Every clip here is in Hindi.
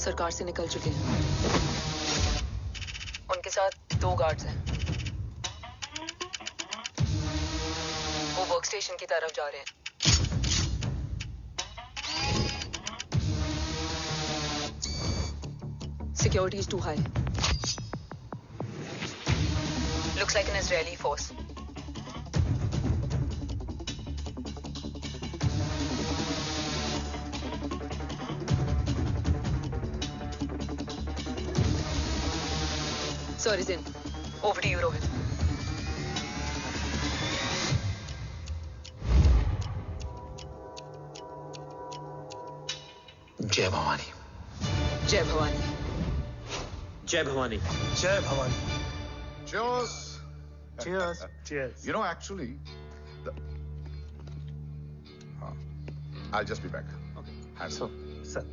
सरकार से निकल चुके हैं। उनके साथ 2 गार्ड्स हैं। वो वर्क स्टेशन की तरफ जा रहे हैं। Security is too high. Looks like an Israeli force. Sir is in. Over to you, Rohit. जय भवानी। जय भवानी। जय भवानी। जय Bhavani. Cheers. Cheers. Cheers. You know, actually, I'll just be back. Okay. Hands So, sir,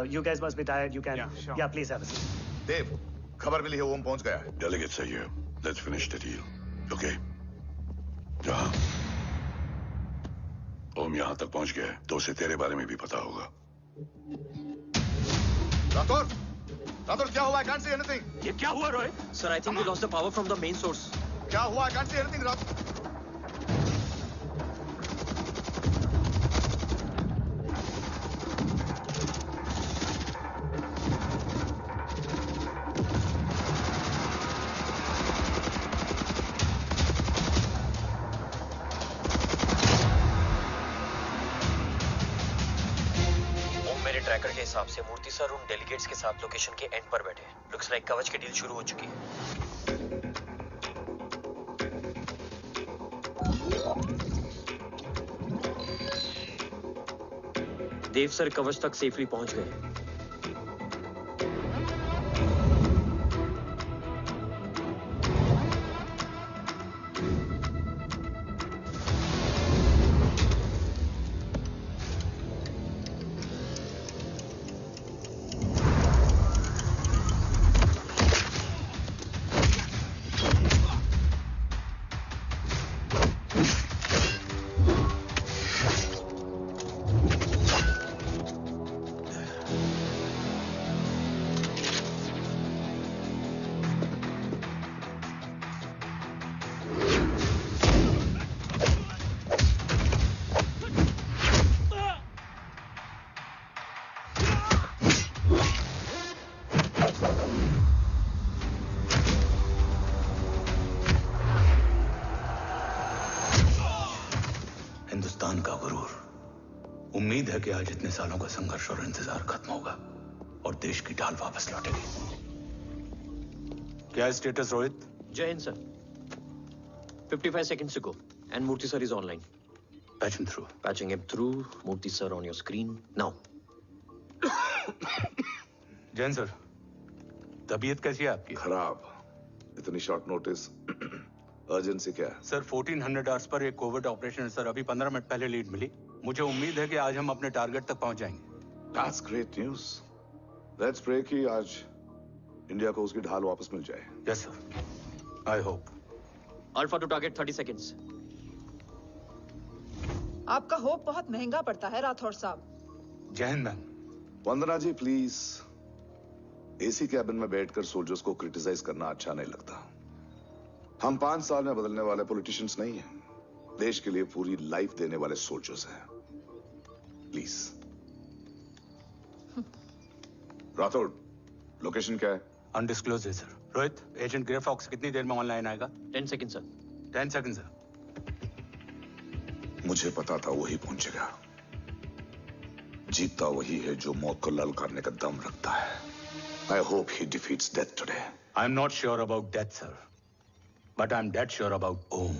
you guys must be tired. You can. Yeah, sure. Yeah, please have a seat. Dave, खबर मिली है ओम पहुंच गया है। Delegates are here. Let's finish the deal. Okay? जहाँ ओम यहाँ तक पहुंच गया है, तो उसे तेरे बारे में भी पता होगा। राठौर, राठौर क्या हुआ? I can't see anything. ये क्या हुआ Rohit? Sir, I think we lost the power from the main source. क्या हुआ? I can't see anything, Rathore. Tracker के हिसाब से मूर्ति सर उन डेलीगेट्स के साथ लोकेशन के एंड पर बैठे। लुक्स लाइक कवच की डील शुरू हो चुकी है। देव सर कवच तक सेफली पहुंच गए। हिंदुस्तान का गुरूर। उम्मीद है कि आज इतने सालों का संघर्ष और इंतजार खत्म होगा और देश की ढाल वापस लौटेगी। क्या है स्टेटस रोहित? जय Hind sir. 55 seconds ago and Murthy sir is online. Patch him through. Patching him through. Murthy sir on your screen now. Jain sir, तबीयत कैसी है आपकी? खराब। इतनी शॉर्ट नोटिस। अर्जेंसी क्या है? सर 1400 आवर्स पर एक कोविड ऑपरेशन सर अभी 15 मिनट पहले लीड मिली। मुझे उम्मीद है कि आज हम अपने टारगेट तक पहुंच जाएंगे। That's great news. Let's pray कि आज इंडिया को उसकी ढाल वापस मिल जाए। Yes sir. I hope. Alpha to target 30 seconds. आपका होप बहुत महंगा पड़ता है राठौर साहब। Jai Hind ma'am. Vandana ji please, AC cabin में बैठकर सोल्जर्स को क्रिटिसाइज करना अच्छा नहीं लगता। हम 5 साल में बदलने वाले पॉलिटिशियंस नहीं हैं, देश के लिए पूरी लाइफ देने वाले सोल्जर्स हैं। प्लीज। राठौड़, लोकेशन क्या है? अनडिस्क्लोज है sir. Rohit, agent Grey Fox कितनी देर में ऑनलाइन आएगा? 10 seconds सर। 10 second sir. मुझे पता था वही पहुंचेगा। जीतता वही है जो मौत को ललकारने का दम रखता है। I hope he defeats death today. I'm not sure about death, sir. But I'm dead sure about Om.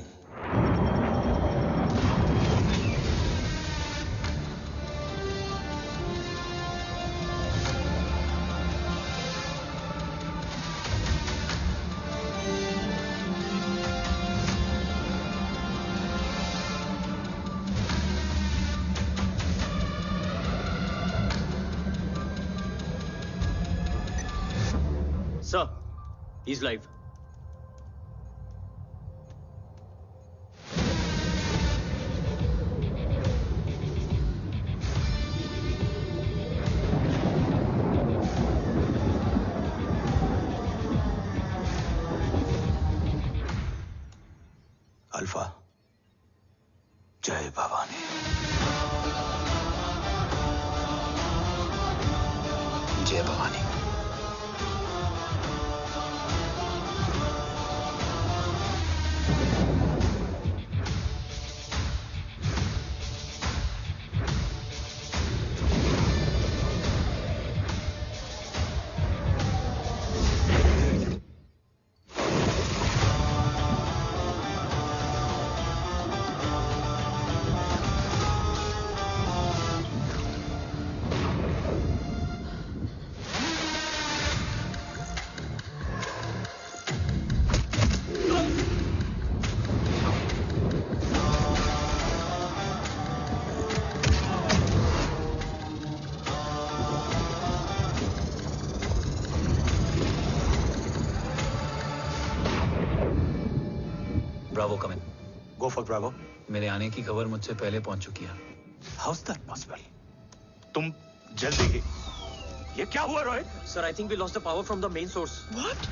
Sir, he's live. Bhavani. जय Bhavani. Bravo come in. Go for bravo. मेरे आने की खबर मुझसे पहले पहुंच चुकी है। How is that possible? तुम जल्दी ही। ये क्या हुआ Rohit? Sir, I think we lost the power from the main source. What?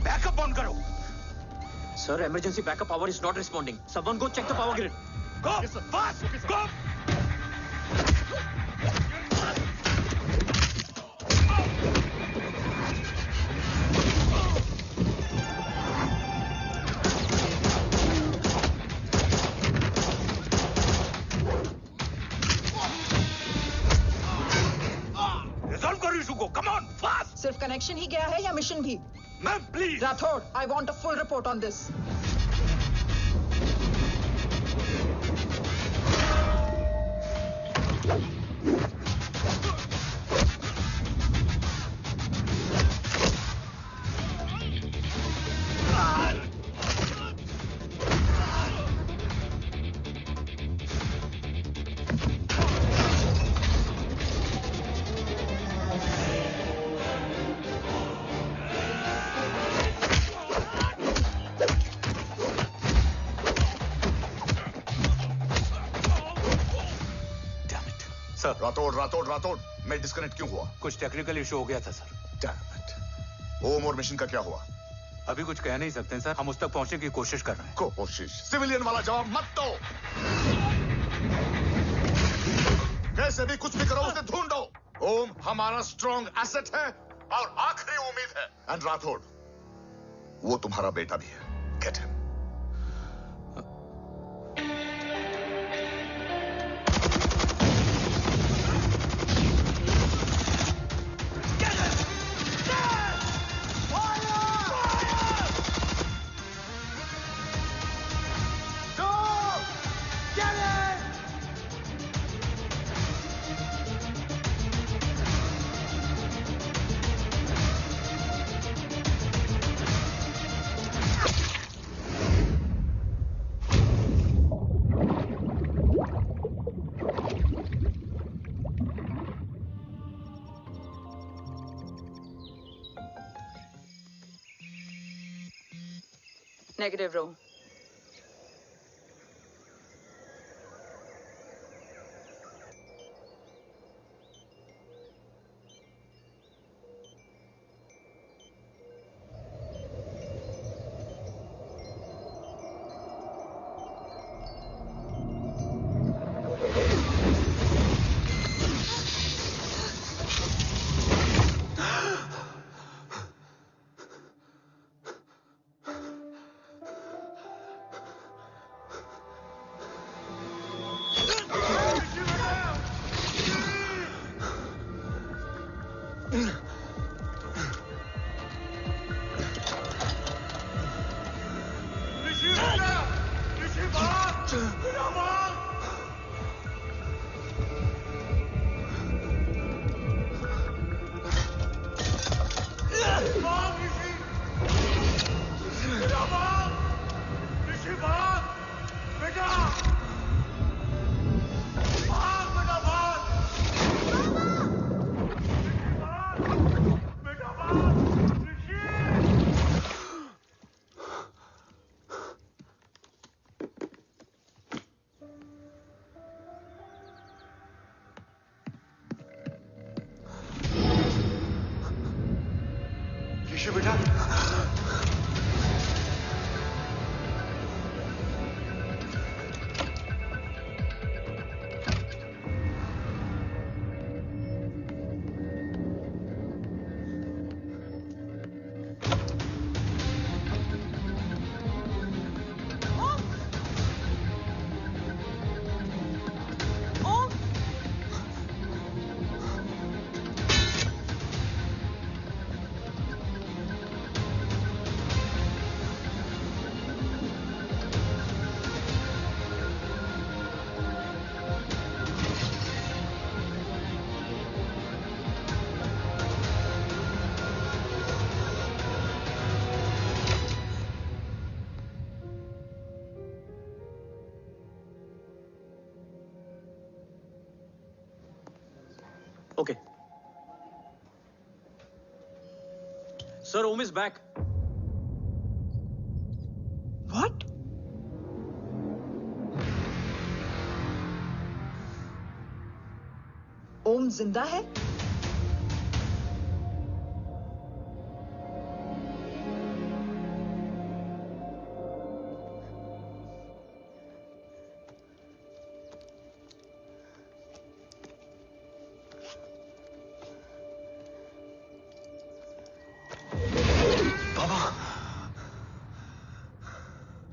Backup on करो। Sir, emergency backup power is not responding. Someone go check the power grid. Go! Fast! Go! Resolve करो इशू को। Come on, fast! सिर्फ कनेक्शन ही गया है या मिशन भी? Ma'am, please! Rathore, I want a full report on this. Sir, Rathore मैं डिस्कनेक्ट क्यों हुआ? कुछ टेक्निकल इशू हो गया था सर। Damn it. ओम और मिशन का क्या हुआ? अभी कुछ कह नहीं सकते सर। हम उस तक पहुंचने की कोशिश कर रहे हैं। कोशिश? सिविलियन वाला जवाब मत दो। कैसे भी कुछ भी करो, उसे ढूंढो। ओम हमारा स्ट्रॉन्ग एसेट है और आखिरी उम्मीद है। एंड राठौड़, वो तुम्हारा बेटा भी है। Get him. Negative, Ro. Okay. Sir, Om is back. What? ओम जिंदा है?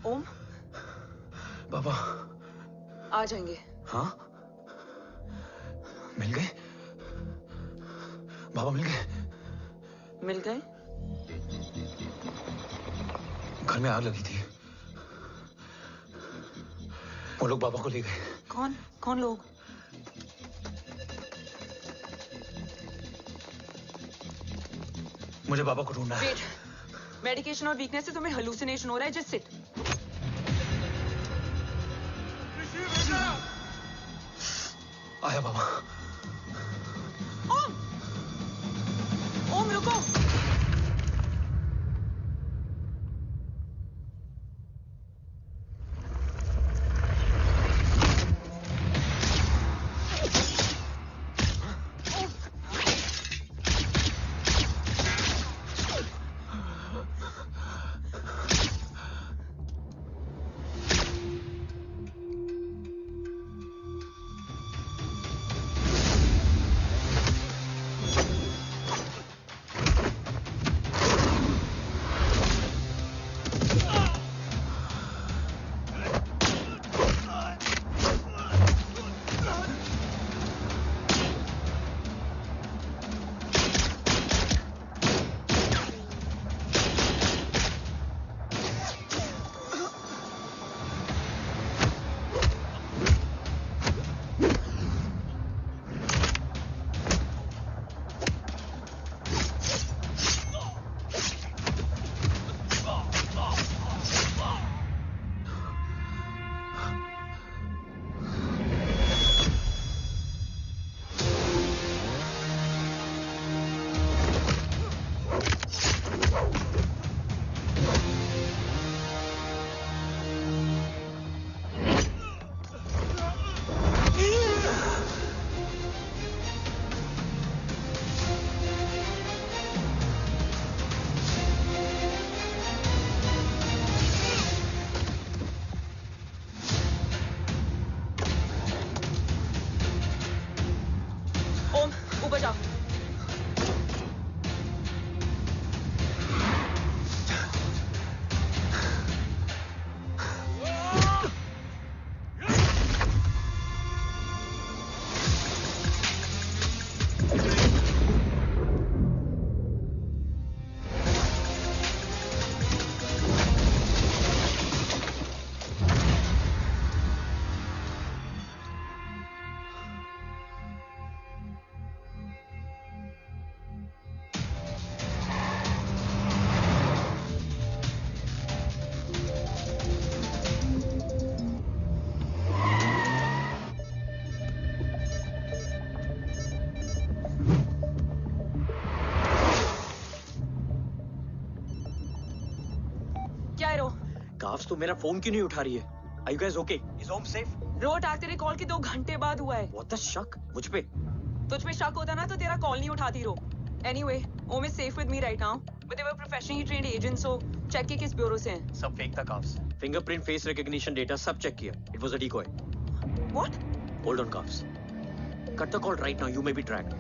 ओम, बाबा आ जाएंगे। हाँ, मिल गए? बाबा मिल गए? मिल गए? घर में आग लगी थी, वो लोग बाबा को ले गए। कौन कौन लोग? मुझे बाबा को ढूंढना है। वेट, मेडिकेशन और वीकनेस से तुम्हें हेलुसिनेशन हो रहा है। Just sit. आया बाबा। ओम, ओम रुको। काफ्स तो मेरा फोन क्यों नहीं उठा रही है? Are you guys okay? Is Om safe? रो अटैक तेरे कॉल के 2 घंटे बाद हुआ है। What the शक? मुझ पे? तुझ पे शक होता ना तो तेरा कॉल नहीं उठाती रो। Anyway, Om is safe with me right now, but they were professionally trained agents, so check के किस ब्यूरो से हैं? सब फेक था carbs. Fingerprint, face recognition data सब चेक किया। It was a decoy. What? Hold on carbs. Cut the call right now. You may be tracked.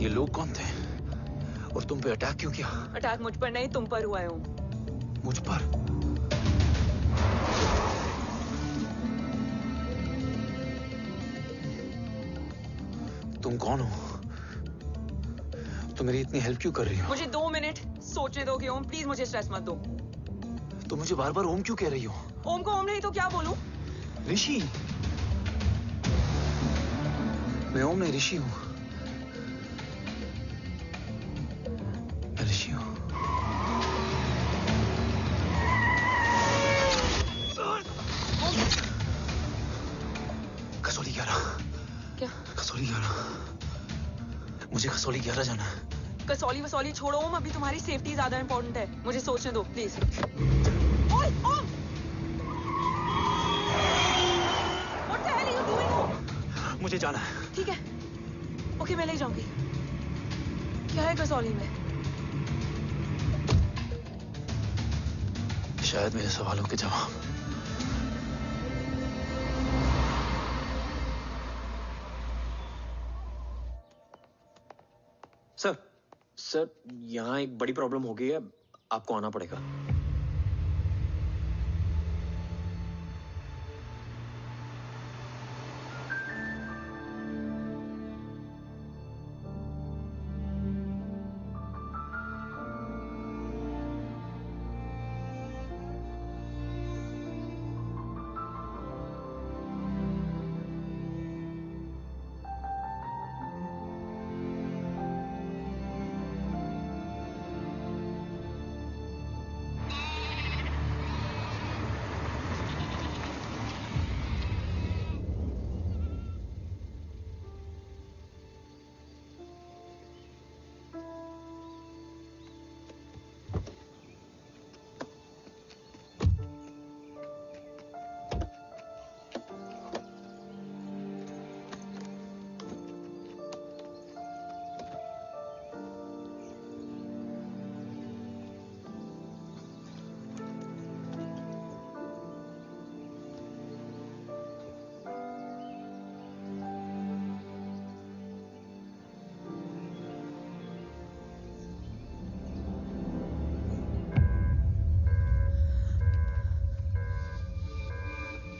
ये लोग कौन थे? और तुम पे अटैक क्यों किया? अटैक मुझ पर नहीं, तुम पर हुआ है ओम। मुझ पर? तुम कौन हो? तुम मेरी इतनी हेल्प क्यों कर रही हो? मुझे 2 मिनट सोचने दोगे ओम? प्लीज मुझे स्ट्रेस मत दो। तुम मुझे बार बार ओम क्यों कह रही हो? ओम को ओम नहीं तो क्या बोलूं? ऋषि। मैं ओम नहीं, ऋषि हूं। मैं ऋषि हूं। कसौली 11। कसौली 11। मुझे कसौली 11 जाना है। कसौली वसौली छोड़ो ओम, अभी तुम्हारी सेफ्टी ज्यादा इंपॉर्टेंट है। मुझे सोचने दो प्लीज। ओए ओम! What the hell are you doing, ओम? मुझे जाना है। ठीक है, ओके मैं ले जाऊंगी। क्या है कसौली में? शायद मेरे सवालों के जवाब। सर यहाँ एक बड़ी प्रॉब्लम हो गई है, आपको आना पड़ेगा।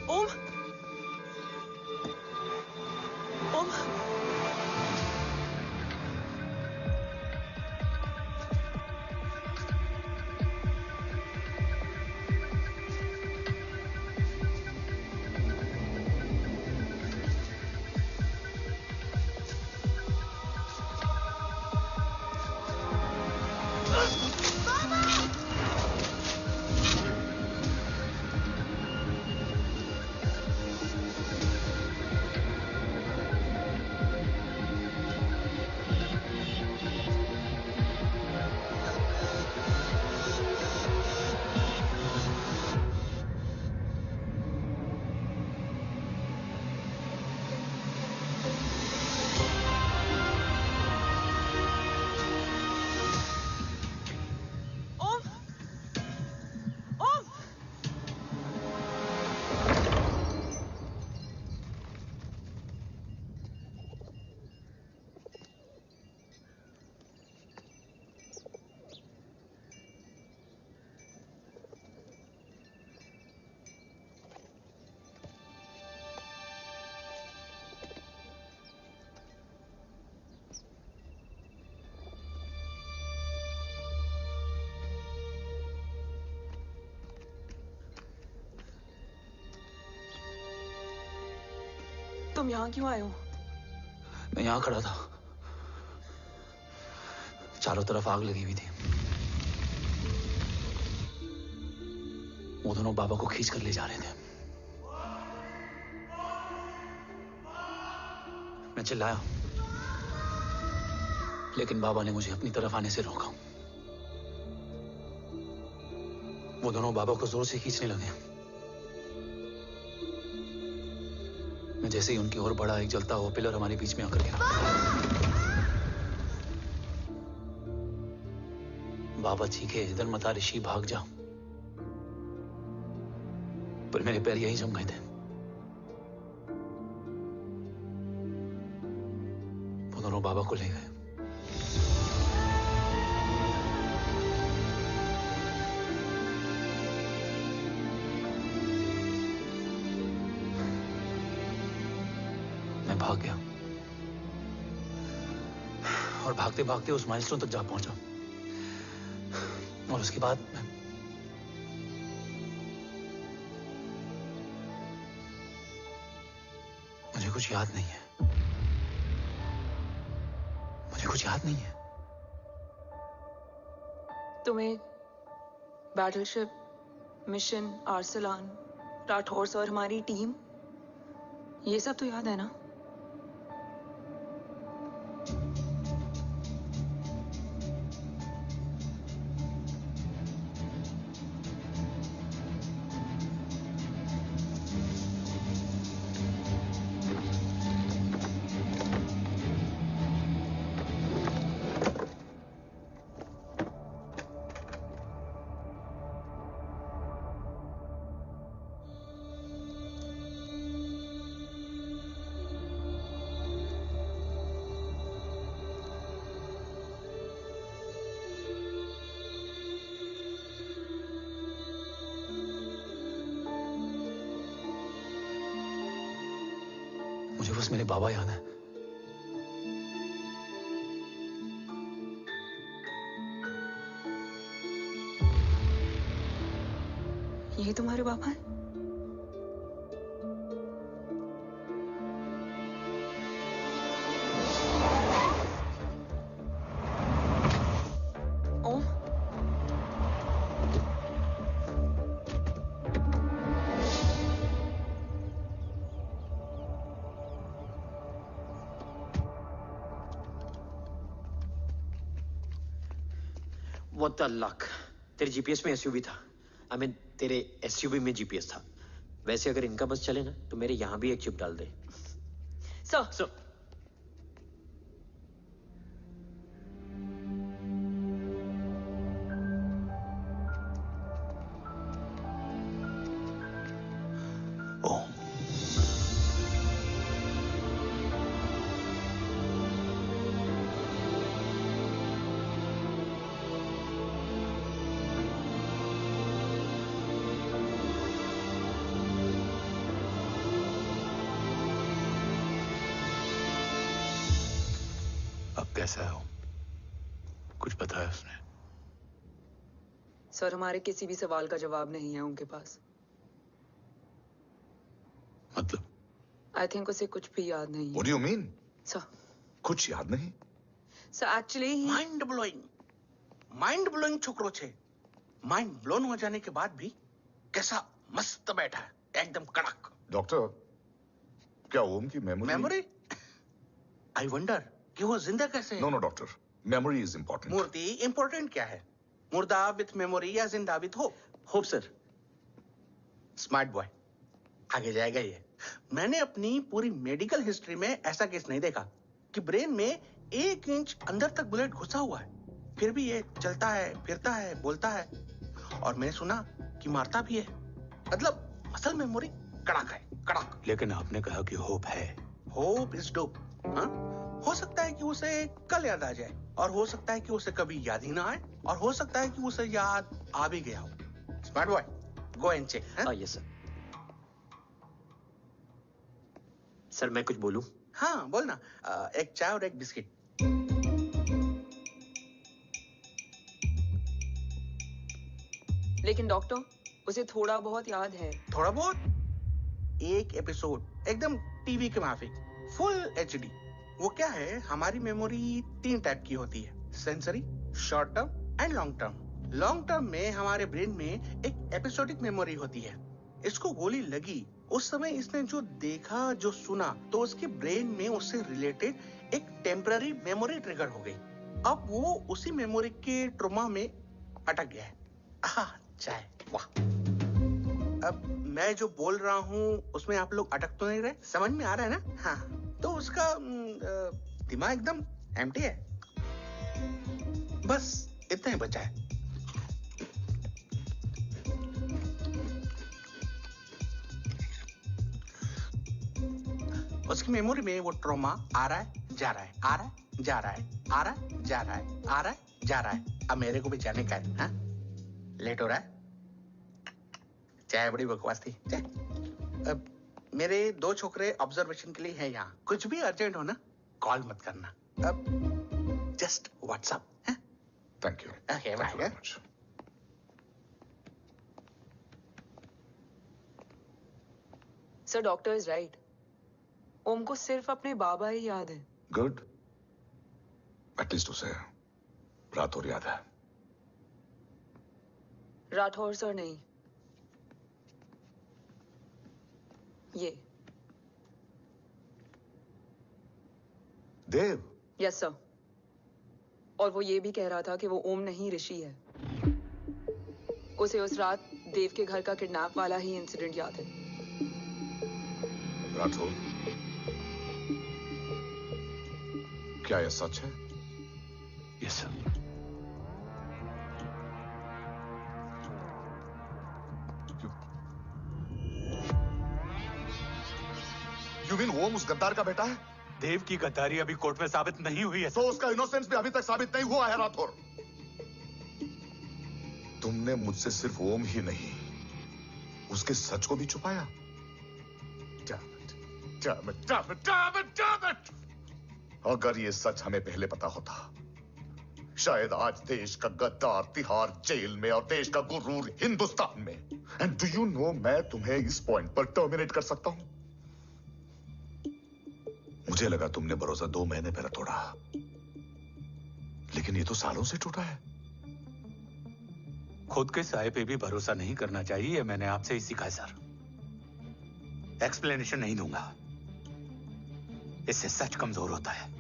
ओम! ओम! तुम यहाँ क्यों आए हो? मैं यहाँ खड़ा था, चारों तरफ आग लगी हुई थी। वो दोनों बाबा को खींच कर ले जा रहे थे। मैं चिल्लाया, लेकिन बाबा ने मुझे अपनी तरफ आने से रोका। वो दोनों बाबा को जोर से खींचने लगे। मैं जैसे ही उनकी ओर बढ़ा, एक जलता हुआ पिलर हमारे बीच में आकर गिरा। बाबा चीखे, इधर मत आ ऋषि, भाग जा। पर मेरे पैर यहीं जम गए थे। वो दोनों बाबा को ले गए। मैं भाग गया और भागते भागते उस माइलस्टोन तक जा पहुंचा। और उसके बाद मुझे कुछ याद नहीं है। मुझे कुछ याद नहीं है। तुम्हें बैटलशिप, मिशन, आर्सलान, राठौर और हमारी टीम, ये सब तो याद है ना? मुझे बस मेरे बाबा याद है। ये तुम्हारे पापा हैं? ओम? What the luck? तेरे जीपीएस में एसयूवी था। I mean, तेरे एसयूवी में जीपीएस था। वैसे अगर इनका बस चले ना तो मेरे यहाँ भी एक चिप डाल दे। सर, ओम, अब कैसा है ओम? कुछ पता है उसने? सर हमारे किसी भी सवाल का जवाब नहीं है उनके पास। मतलब? आई थिंक उसे कुछ भी याद नहीं है। What do you mean? Sir, कुछ याद नहीं? सर एक्चुअली माइंड ब्लोइंग छोकरो छे। माइंड ब्लोन हो जाने के बाद भी कैसा मस्त बैठा है, एकदम कड़क। डॉक्टर, क्या ओम की मेमोरी? आई वंडर कि वो जिंदा कैसे है? No doctor, memory is important. मूर्ति इंपॉर्टेंट क्या है? मुर्दा विथ मेमोरी या जिंदा with hope? Hope sir. Smart boy, आगे जाएगा ये। मैंने अपनी पूरी मेडिकल हिस्ट्री में ऐसा केस नहीं देखा कि ब्रेन में 1 इंच अंदर तक बुलेट घुसा हुआ है, फिर भी ये चलता है, फिरता है, बोलता है, और मैंने सुना कि मारता भी है। मतलब असल मेमोरी कड़क है, कड़क। लेकिन आपने कहा कि होप है। Hope is dope. हाँ, हो सकता है कि उसे कल याद आ जाए, और हो सकता है कि उसे कभी याद ही ना आए, और हो सकता है कि उसे याद आ भी गया हो। Smart boy, go and check. Yes sir. Sir मैं कुछ बोलूं? हाँ बोलना। एक चाय और एक बिस्किट। लेकिन डॉक्टर उसे थोड़ा बहुत याद है। थोड़ा बहुत? एक एपिसोड एकदम टीवी के माफिक, फुल एचडी। वो क्या है, हमारी मेमोरी 3 टाइप की होती है, sensory, short term and long term. Long term में हमारे ब्रेन में एक एपिसोडिक मेमोरी होती है। इसको गोली लगी, उस समय इसने जो देखा, जो सुना, तो उसके ब्रेन में उससे रिलेटेड एक टेम्पररी मेमोरी ट्रिगर हो गई। अब वो उसी मेमोरी के ट्रॉमा में अटक गया है। चाय, वाह। अब मैं जो बोल रहा हूँ उसमें आप लोग अटक तो नहीं रहे? समझ में आ रहा है ना? हाँ, तो उसका दिमाग एकदम एम्प्टी है। बस इतना ही बचा है। उसकी मेमोरी में वो ट्रॉमा आ रहा है, जा रहा है, आ रहा है, जा रहा है, आ रहा है, जा रहा है, आ रहा है, जा रहा है। अब मेरे को भी जाने का है। हाँ? लेट हो रहा है? चाय बड़ी बकवास थी। चाय। अब मेरे 2 छोकरे ऑब्जर्वेशन के लिए हैं यहाँ। कुछ भी अर्जेंट हो ना, कॉल मत करना। अब just WhatsApp. Thank you. Okay, bye. Sir doctor is right. Om को सिर्फ अपने बाबा ही याद है। गुड, एटलीस्ट उसे राठौर याद है। राठौर सर नहीं, ये देव। Yes sir. और वो ये भी कह रहा था कि वो ओम नहीं, ऋषि है। उसे उस रात देव के घर का किडनैप वाला ही इंसिडेंट याद है। राठौर, क्या यह सच है? Yes sir. यू मीन ओम उस गद्दार का बेटा है? देव की गद्दारी अभी कोर्ट में साबित नहीं हुई है। तो उसका इनोसेंस भी अभी तक साबित नहीं हुआ है राठौर। तुमने मुझसे सिर्फ ओम ही नहीं, उसके सच को भी छुपाया। Damn it, damn it, damn it, damn it! अगर ये सच हमें पहले पता होता, शायद आज देश का गद्दार तिहाड़ जेल में और देश का गुरूर हिंदुस्तान में। एंड डू यू नो, मैं तुम्हें इस पॉइंट पर टर्मिनेट कर सकता हूं। मुझे लगा तुमने भरोसा 2 महीने पहले तोड़ा, लेकिन ये तो सालों से टूटा है। खुद के साये पे भी भरोसा नहीं करना चाहिए, मैंने आपसे ही सीखा है सर। एक्सप्लेनेशन नहीं दूंगा, इससे सच कमजोर होता है।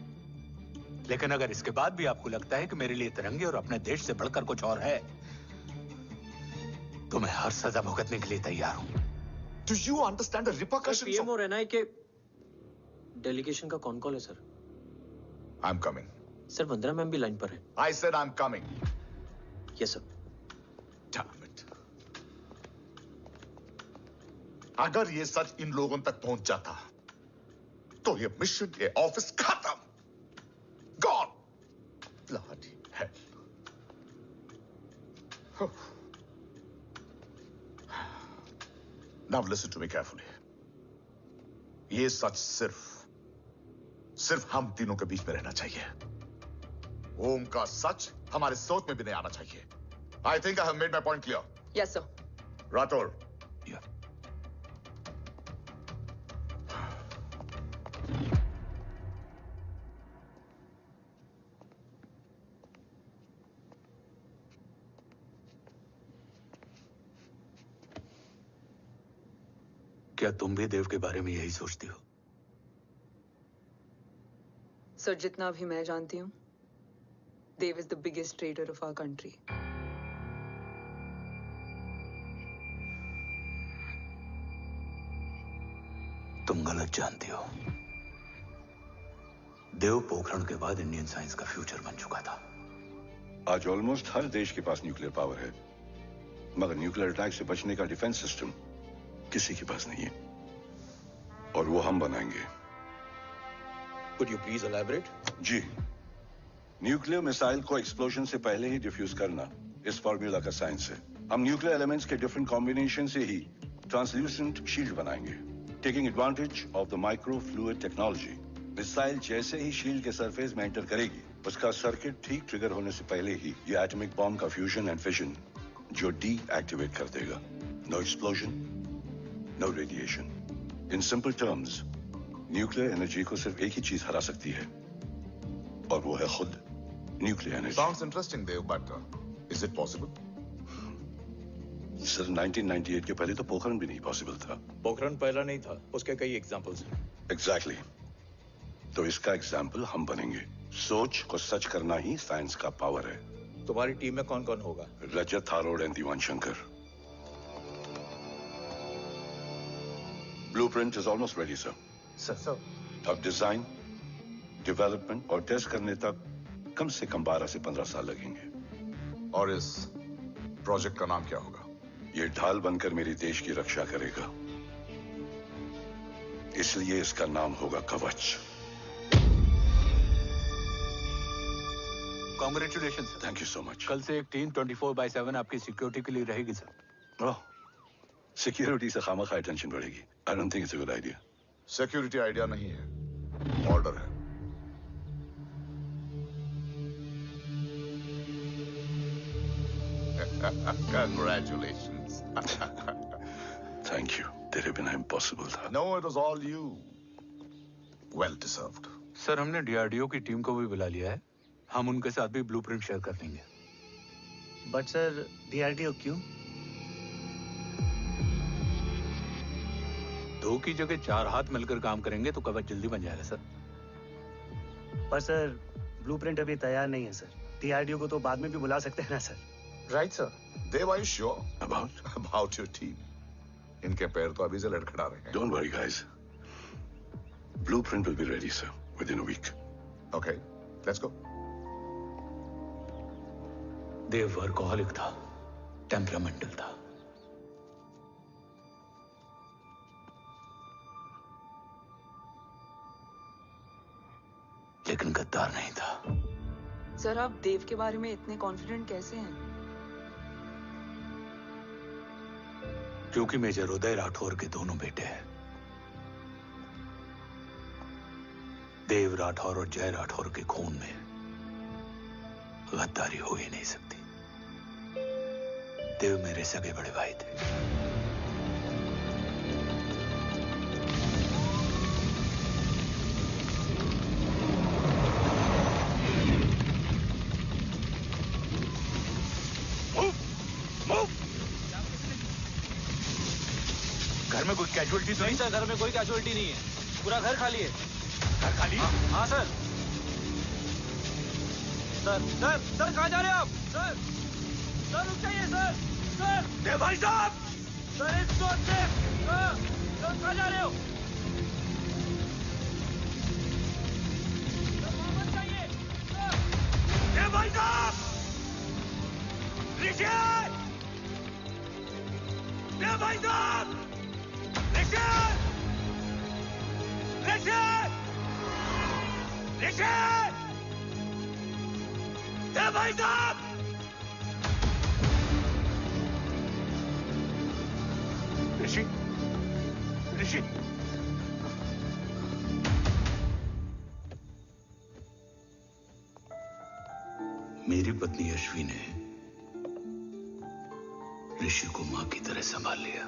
लेकिन अगर इसके बाद भी आपको लगता है कि मेरे लिए तिरंगे और अपने देश से बढ़कर कुछ और है, तो मैं हर सजा भुगतने के लिए तैयार हूं। Do you understand the repercussions? PM और एनआई के डेलीगेशन का कौन कॉल है sir? I'm coming. Sir Vandana ma'am भी लाइन पर है। I said I'm coming. Yes sir. Damn it. अगर ये सच इन लोगों तक पहुंच जाता, तो ये मिशन, ये ऑफिस खत्म। Gone. Bloody hell. Now listen to me carefully. ये सच सिर्फ हम तीनों के बीच में रहना चाहिए। ओम का सच हमारे सोच में भी नहीं आना चाहिए। I think I have made my point clear. Yes, sir. Rathore. Yeah. क्या तुम भी देव के बारे में यही सोचती हो? सर, जितना भी मैं जानती हूँ, Dev is the biggest trader of our country. तुम गलत जानती हो। देव पोखरण के बाद इंडियन साइंस का फ्यूचर बन चुका था। आज ऑलमोस्ट हर देश के पास न्यूक्लियर पावर है, मगर न्यूक्लियर अटैक से बचने का डिफेंस सिस्टम किसी के पास नहीं है, और वो हम बनाएंगे। Could you please elaborate? जी, न्यूक्लियर मिसाइल को एक्सप्लोजन से पहले ही डिफ्यूज करना इस फॉर्मूला का साइंस है। हम न्यूक्लियर एलिमेंट्स के डिफरेंट कॉम्बिनेशन से ही ट्रांसल्यूसेंट शील्ड बनाएंगे, taking advantage of the micro fluid technology. Missile जैसे ही शील्ड के सरफेस में एंटर करेगी, उसका सर्किट ठीक ट्रिगर होने से पहले ही ये एटॉमिक बॉम्ब का फ्यूजन एंड फिशन जो डीएक्टिवेट कर देगा। No explosion, no radiation. In simple terms, nuclear energy को सिर्फ एक ही चीज हरा सकती है, और वो है खुद nuclear energy. Sounds interesting, Dev, but is it possible? Sir, 1998 के पहले तो पोखरण भी नहीं पॉसिबल था। पोखरण पहला नहीं था, उसके कई एग्जांपल्स हैं। एग्जैक्टली। तो इसका एग्जाम्पल हम बनेंगे। सोच को सच करना ही साइंस का पावर है। तुम्हारी टीम में कौन कौन होगा? Rajat Tharod and Diwan Shankar. Blueprint is almost ready sir. Sir अब डिजाइन, डेवलपमेंट और टेस्ट करने तक कम से कम 12 से 15 साल लगेंगे। और इस प्रोजेक्ट का नाम क्या होगा? ये ढाल बनकर मेरे देश की रक्षा करेगा, इसलिए इसका नाम होगा कवच। Congratulation sir. Thank you so much. कल से एक टीम 24/7 आपकी सिक्योरिटी के लिए रहेगी सर। ओह, सिक्योरिटी से खामखा टेंशन बढ़ेगी। I don't think it's a good idea. Security idea नहीं है, ऑर्डर है। Congratulations. Thank you. तेरे बिना इम्पॉसिबल था। No, it was all you. Well deserved. Sir, हमने डीआरडीओ की टीम को भी बुला लिया है। हम उनके साथ भी ब्लूप्रिंट शेयर कर देंगे। बट सर, डीआरडीओ क्यों? 2 की जगह 4 हाथ मिलकर काम करेंगे तो कवच जल्दी बन जाएगा सर। पर सर, ब्लूप्रिंट अभी तैयार नहीं है सर। डीआरडीओ को तो बाद में भी बुला सकते हैं ना sir. Right sir. Dev, are you sure about your team? इनके पैर तो अभी से लड़खड़ा रहे हैं। Don't worry, guys. Blueprint will be ready, sir, within a week. Okay, let's go. Dev workaholic था, टेम्परामेंटल था। लेकिन गद्दार नहीं था। सर, आप देव के बारे में इतने कॉन्फिडेंट कैसे हैं? क्योंकि मेजर उदय राठौर के दोनों बेटे हैं। देव राठौर और जय राठौर के खून में गद्दारी हो ही नहीं सकती। देव मेरे सगे बड़े भाई थे। घर में कोई कैजुअलिटी तो नहीं? सर, घर में कोई कैजुअलिटी नहीं है, पूरा घर खाली है। घर खाली? हाँ सर। सर कहाँ जा रहे हैं आप? सर रुक जाइए सर। देव भाई साहब! सर इस रोड से। सर कहाँ जा रहे हो? सर वापस जाइए। देव भाई साहब! ऋषि! देव भाई साहब! ऋषि! देव भाई साहब! ऋषि! मेरी पत्नी अश्वी ने ऋषि को मां की तरह संभाल लिया।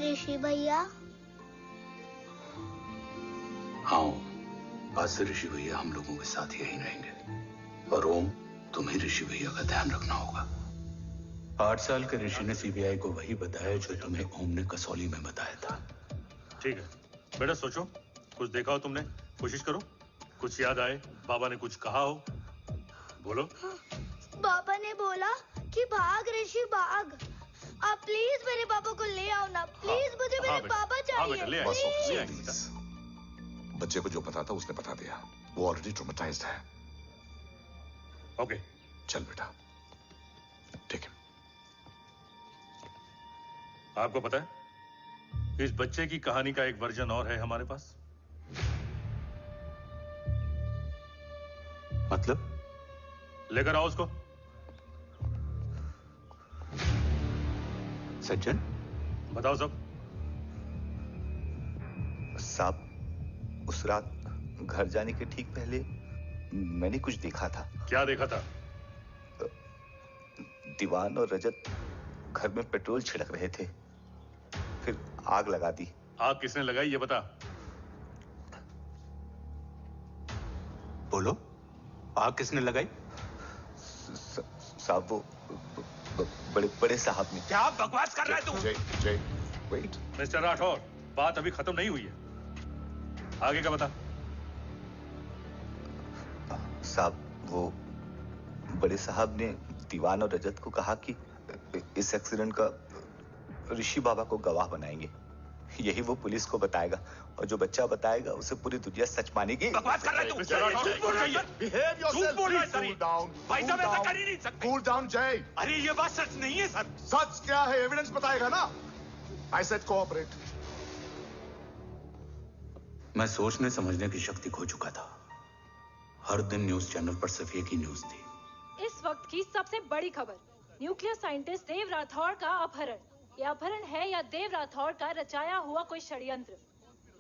ऋषि भैया। हाँ, आज से ऋषि भैया हम लोगों के साथ यहीं रहेंगे। और ओम, तुम्हें ऋषि भैया का ध्यान रखना होगा। 8 साल के ऋषि ने सीबीआई को वही बताया जो तुम्हें ओम ने कसौली में बताया था। ठीक है बेटा, सोचो, कुछ देखा हो तुमने, कोशिश करो, कुछ याद आए, बाबा ने कुछ कहा हो, बोलो। बाबा ने बोला कि भाग ऋषि भाग। आप प्लीज मेरे पापा को ले आओ ना, प्लीज। मुझे मेरे पापा चाहिए। प्लीज। बच्चे को जो पता था उसने बता दिया। वो ऑलरेडी ट्रॉमेटाइज्ड है। ओके, चल बेटा, ठीक है। आपको पता है इस बच्चे की कहानी का एक वर्जन और है हमारे पास। मतलब? लेकर आओ उसको। सज्जन, बताओ सब। साहब, उस रात घर जाने के ठीक पहले मैंने कुछ देखा था। क्या देखा था? दीवान और रजत घर में पेट्रोल छिड़क रहे थे, फिर आग लगा दी। आग किसने लगाई ये बता। बोलो, आग किसने लगाई? साहब, वो बड़े बड़े साहब ने। क्या बकवास कर रहा है तू? जय, वेट। मिस्टर राठौर, बात अभी खत्म नहीं हुई है, आगे का बता। साहब, वो बड़े साहब ने दीवान और रजत को कहा कि इस एक्सीडेंट का ऋषि बाबा को गवाह बनाएंगे। यही वो पुलिस को बताएगा, और जो बच्चा बताएगा उसे पूरी दुनिया सच मानेगी। बकवास कर रहा है तू? झूठ बोल रहा है। Behave yourself, झूठ बोल रहा है please. सर। Cool down. भाई साहब, ऐसा कर ही नहीं सकते। Cool down, जय। अरे ये बात सच नहीं है सर। सच क्या है? एविडेंस बताएगा ना। I said cooperate. मैं सोचने समझने की शक्ति खो चुका था। हर दिन न्यूज चैनल पर सिर्फ एक ही न्यूज थी। इस वक्त की सबसे बड़ी खबर, न्यूक्लियर साइंटिस्ट देव राठौर का अपहरण। ये अपहरण है या देव राठौर का रचाया हुआ कोई षड्यंत्र?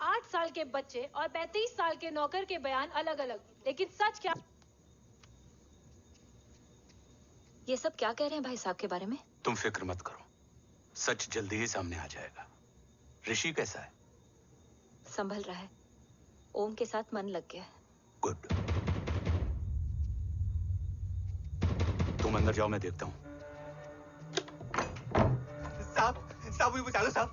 8 साल के बच्चे और 35 साल के नौकर के बयान अलग अलग, लेकिन सच क्या? ये सब क्या कह रहे हैं भाई साहब के बारे में? तुम फिक्र मत करो, सच जल्दी ही सामने आ जाएगा। ऋषि कैसा है? संभल रहा है, ओम के साथ मन लग गया है। गुड। तुम अंदर जाओ, मैं देखता हूँ। साहब, मुझे बचा लो साहब।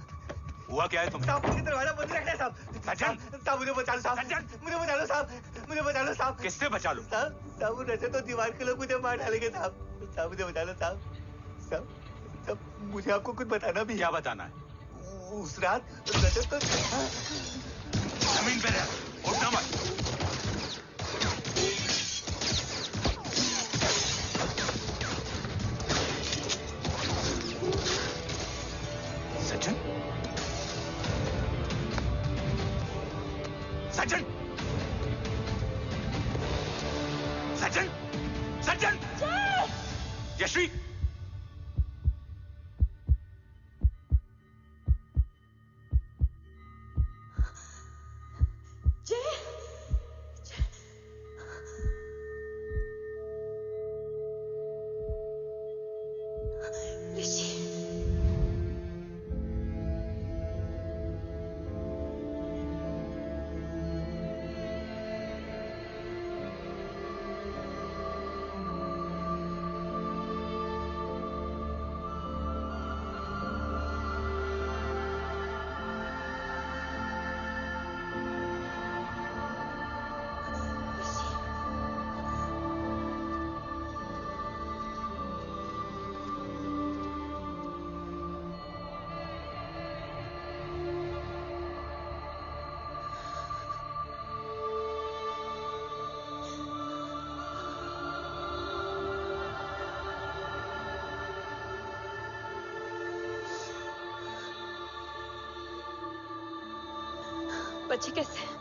हुआ क्या है तुम्हें? साहब, मुझे दरवाजा बंद रखना है साहब। सज्जन! साहब, मुझे बचा लो साहब। सज्जन! मुझे बचा लो साहब। मुझे बचा लो साहब। किससे बचा लो? साहब, वो रजत तो दीवार के लोग मुझे मार डालेंगे साहब। साहब, मुझे बचा लो साहब। साहब, मुझे आपको कुछ बताना भी है। क्या बताना है? उस रात रजत तो जमीन पे रह, उठना मत। सज्जन? सज्जन! सज्जन, सज्जन, यशवी, बच्चे कैसे हैं?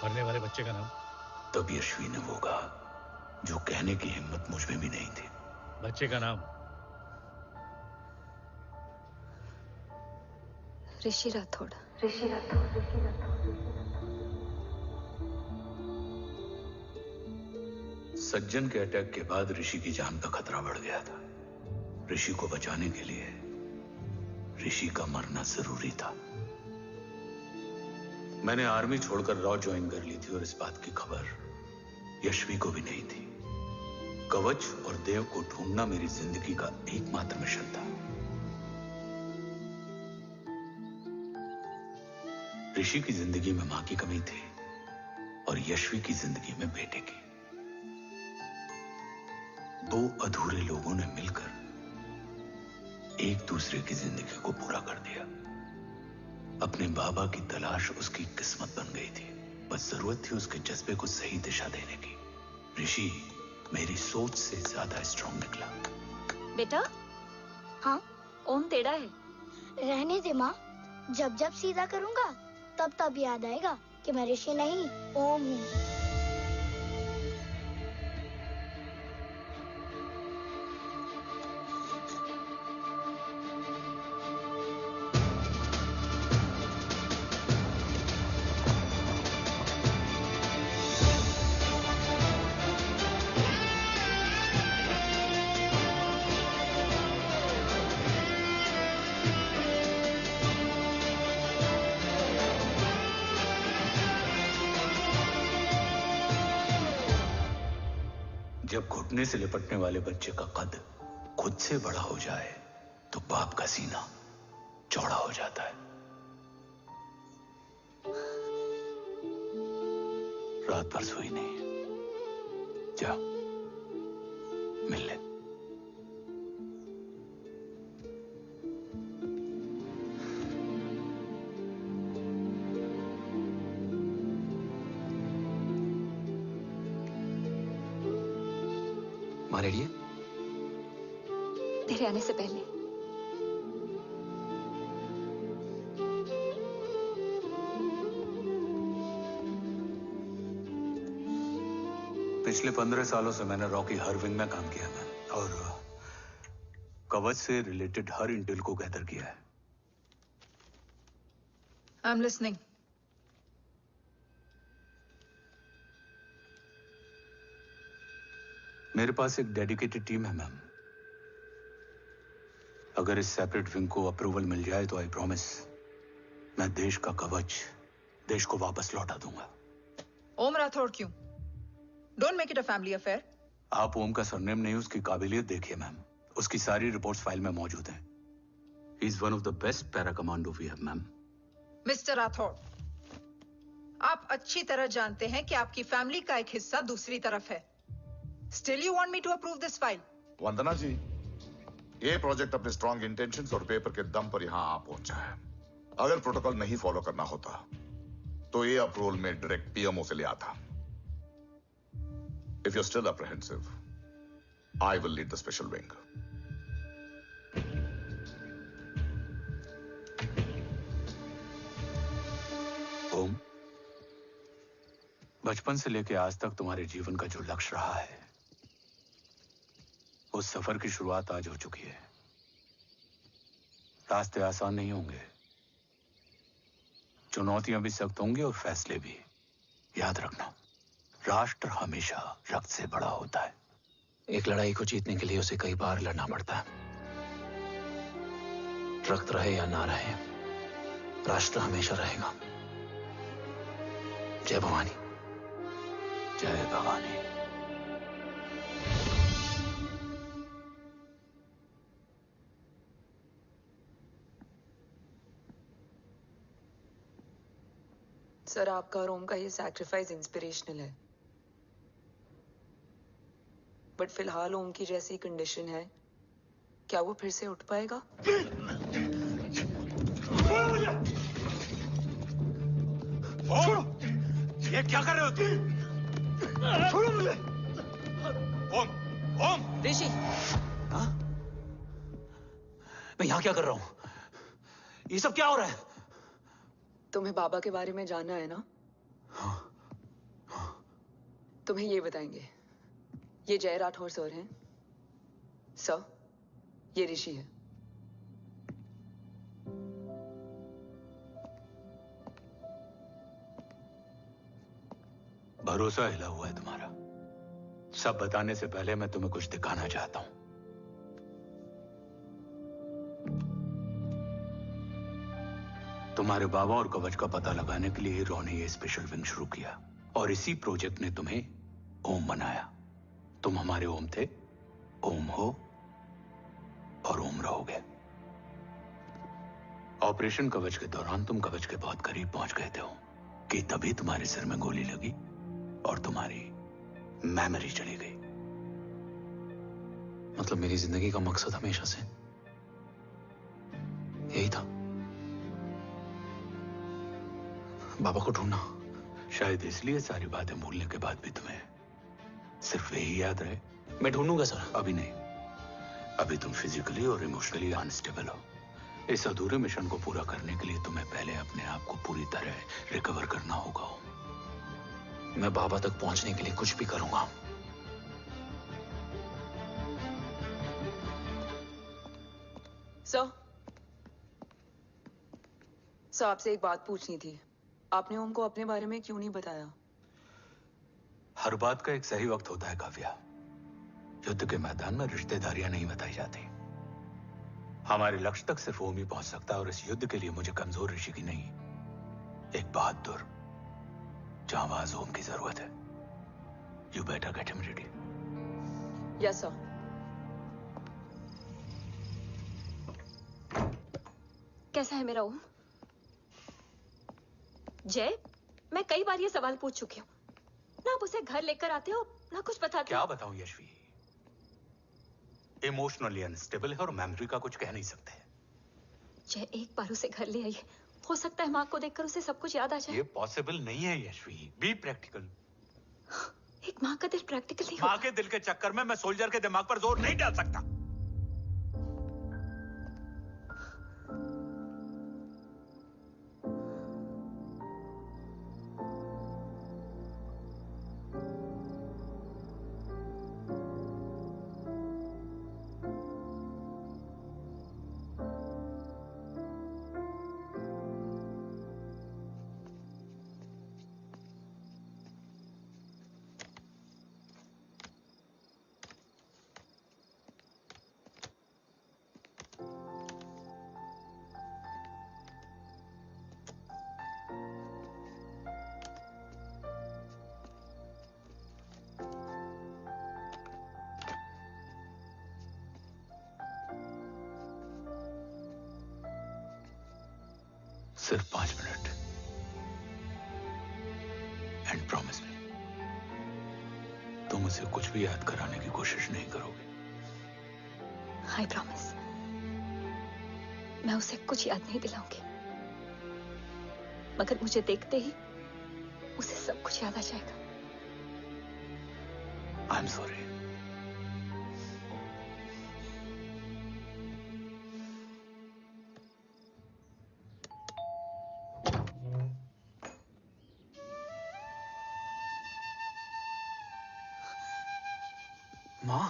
मरने वाले बच्चे का नाम? तब यशवी ने वो कहा जो कहने की हिम्मत मुझ में भी नहीं थी। बच्चे का नाम? ऋषि राठौड़। ऋषि राठौड़। सज्जन के अटैक के बाद ऋषि की जान का खतरा बढ़ गया था। ऋषि को बचाने के लिए ऋषि का मरना जरूरी था। मैंने आर्मी छोड़कर रॉ ज्वाइन कर ली थी और इस बात की खबर यशवी को भी नहीं थी। कवच और देव को ढूंढना मेरी जिंदगी का एकमात्र मिशन था। ऋषि की जिंदगी में मां की कमी थी और यशवी की जिंदगी में बेटे की। दो अधूरे लोगों ने मिलकर एक दूसरे की जिंदगी को पूरा कर दिया। अपने बाबा की तलाश उसकी किस्मत बन गई थी। बस जरूरत थी उसके जज्बे को सही दिशा देने की। ऋषि मेरी सोच से ज्यादा स्ट्रांग निकला। बेटा, हाँ, ओम टेढ़ा है। रहने दे माँ, जब जब सीधा करूंगा तब तब याद आएगा कि मैं ऋषि नहीं ओम हूँ। जब घुटने से लिपटने वाले बच्चे का कद खुद से बड़ा हो जाए तो बाप का सीना चौड़ा हो जाता है। रात भर सोई नहीं। जा मिल ले। मां रेडी है? तेरे आने से पहले। पिछले 15 सालों से मैंने रॉकी हर विंग में काम किया है और कवच से रिलेटेड हर इंटेल को गैदर किया है। I'm listening. मेरे पास एक डेडिकेटेड टीम है मैम। अगर इस सेपरेट विंग को अप्रूवल मिल जाए तो आई प्रॉमिस मैं देश का कवच देश को वापस लौटा दूंगा। ओम राठौड़ क्यों? Don't make it a family affair. आप ओम का सरनेम नहीं, उसकी काबिलियत देखिए मैम। उसकी सारी रिपोर्ट्स फाइल में मौजूद हैं। He is one of the best para commando we have, ma'am. Mister Rathore, आप अच्छी तरह जानते हैं कि आपकी फैमिली का एक हिस्सा दूसरी तरफ है। Still you want me to approve this file? वंदना जी, ये प्रोजेक्ट अपने स्ट्रॉन्ग इंटेंशंस और पेपर के दम पर यहां आ पहुंचा है। अगर प्रोटोकॉल नहीं फॉलो करना होता तो ये अप्रूवल में डायरेक्ट पीएमओ से ले आता। If you're still apprehensive, I will lead the special wing. ओम, बचपन से लेकर आज तक तुम्हारे जीवन का जो लक्ष्य रहा है, उस सफर की शुरुआत आज हो चुकी है। रास्ते आसान नहीं होंगे, चुनौतियां भी सख्त होंगी और फैसले भी। याद रखना, राष्ट्र हमेशा रक्त से बड़ा होता है। एक लड़ाई को जीतने के लिए उसे कई बार लड़ना पड़ता है। रक्त रहे या ना रहे, राष्ट्र हमेशा रहेगा। जय भवानी। जय भवानी। सर, आपका और ओम का ये सैक्रिफाइस इंस्पिरेशनल है, बट फिलहाल ओम की जैसी कंडीशन है, क्या वो फिर से उठ पाएगा? छोड़ो! ये क्या कर रहे हो तुम? छोड़ो मुझे! ओम! ओम! ऋषि! हाँ? मैं यहाँ क्या कर रहा हूँ? ये सब क्या हो रहा है? तुम्हें बाबा के बारे में जानना है ना? तुम्हें ये बताएंगे। ये जय राठौर सर हैं। सर, ये ऋषि है। भरोसा हिला हुआ है तुम्हारा। सब बताने से पहले मैं तुम्हें कुछ दिखाना चाहता हूं। तुम्हारे बाबा और कवच का पता लगाने के लिए हीरो ने ये स्पेशल विंग शुरू किया और इसी प्रोजेक्ट ने तुम्हें ओम बनाया। तुम हमारे ओम थे, ओम हो और ओम रहोगे। ऑपरेशन कवच के दौरान तुम कवच के बहुत करीब पहुंच गए थे कि तभी तुम्हारे सिर में गोली लगी और तुम्हारी मेमोरी चली गई। मतलब मेरी जिंदगी का मकसद हमेशा से यही था, बाबा को ढूंढना। शायद इसलिए सारी बातें भूलने के बाद भी तुम्हें सिर्फ यही याद रहे। मैं ढूंढूंगा सर। अभी नहीं, अभी तुम फिजिकली और इमोशनली अनस्टेबल हो। इस अधूरे मिशन को पूरा करने के लिए तुम्हें पहले अपने आप को पूरी तरह रिकवर करना होगा। मैं बाबा तक पहुंचने के लिए कुछ भी करूंगा। सर, आपसे एक बात पूछनी थी। आपने ओम को अपने बारे में क्यों नहीं बताया? हर बात का एक सही वक्त होता है काव्या। युद्ध के मैदान में रिश्तेदारियां नहीं बताई जाती। हमारे लक्ष्य तक सिर्फ ओम ही पहुंच सकता है और इस युद्ध के लिए मुझे कमजोर ऋषि की नहीं, एक बहादुर जांबाज ओम की जरूरत है। You better get him ready. Yes sir. कैसा है मेरा ओम? जय, मैं कई बार ये सवाल पूछ चुकी हूँ। ना आप उसे घर लेकर आते हो, ना कुछ बताते क्या हो। बताऊं यशवी, इमोशनली अनस्टेबल है और मेमोरी का कुछ कह नहीं सकते। जय, एक बार उसे घर ले आइए। हो सकता है माँ को देखकर उसे सब कुछ याद आ जाए। ये पॉसिबल नहीं है यशवी। Be practical. एक माँ का दिल प्रैक्टिकल नहीं माँ होता। के दिल के चक्कर में मैं सोल्जर के दिमाग पर जोर नहीं डाल सकता। सिर्फ 5 मिनट। एंड प्रॉमिस मी, तुम उसे कुछ भी याद कराने की कोशिश नहीं करोगे। आई प्रॉमिस, मैं उसे कुछ याद नहीं दिलाऊंगी, मगर मुझे देखते ही उसे सब कुछ याद आ जाएगा। I am sorry. माँ,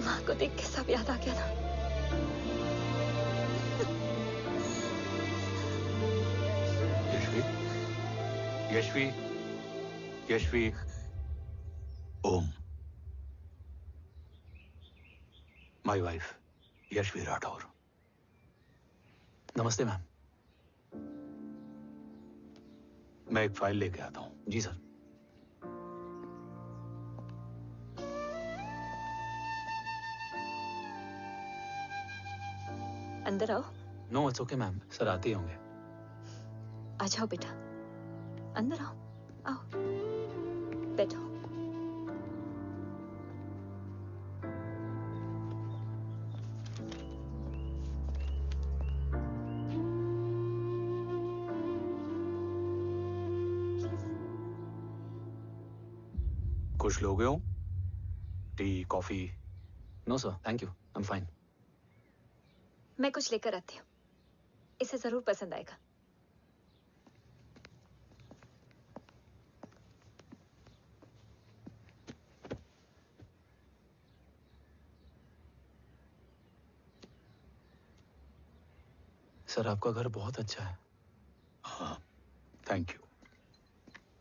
माँ को देख के सब याद आ गया ना। Yashvi, Yashvi, Om, my wife Yashvi Rathore. नमस्ते मैम, मैं एक फाइल लेके आता हूं। जी सर। अंदर आओ। No it's okay ma'am, sir आते ही होंगे। आ जाओ बेटा, अंदर आओ। आओ, बैठो। कुछ लोगे हो? Tea, coffee? No sir, thank you, I am fine. मैं कुछ लेकर आती हूँ, इसे जरूर पसंद आएगा। सर आपका घर बहुत अच्छा है। हाँ, थैंक यू।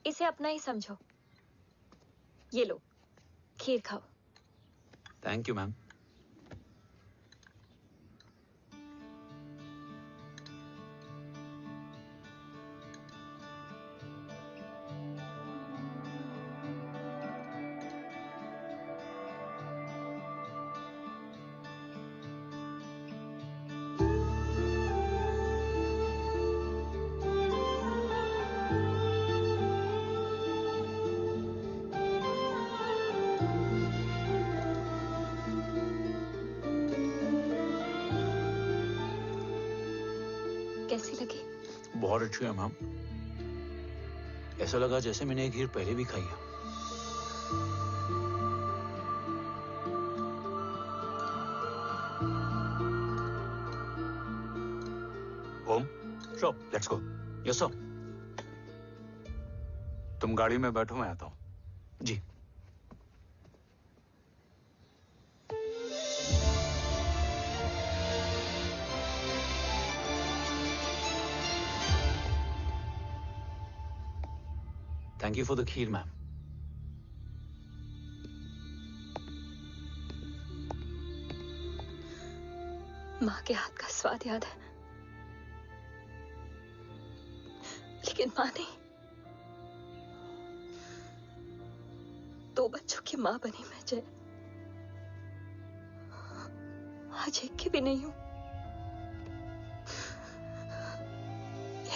इसे अपना ही समझो। ये लो, खीर खाओ। Thank you ma'am. कैसी लगी? बहुत अच्छी है मैम। ऐसा लगा जैसे मैंने एक खीर पहले भी खाई है। ओम, चलो लेट्स गो। Yes sir. तुम गाड़ी में बैठो, मैं आता हूं। जी। Thank you for the kheer, ma'am. माँ के हाथ का स्वाद याद है, लेकिन माँ नहीं। 2 बच्चों की माँ बनी मैं जय, आज एक की भी नहीं हूं।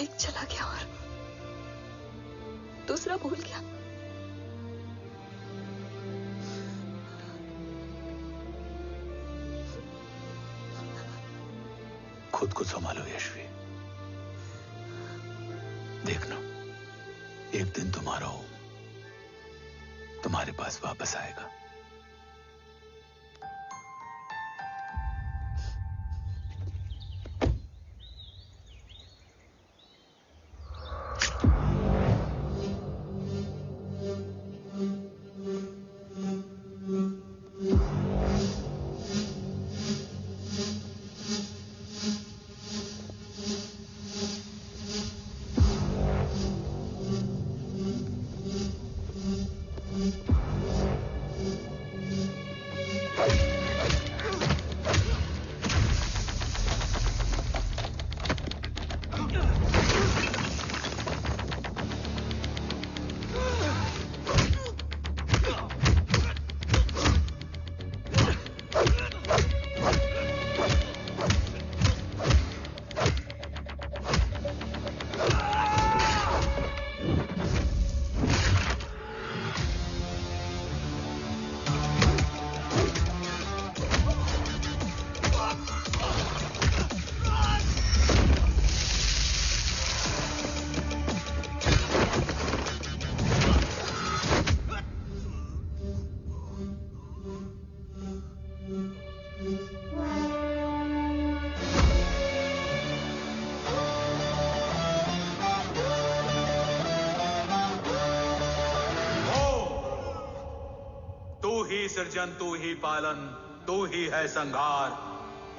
एक चला गया और दूसरा भूल गया। खुद को संभालो यशवी। देखना, एक दिन तुम्हारा हो तुम्हारे पास वापस आएगा। सृजन तू ही पालन, तू ही है संहार,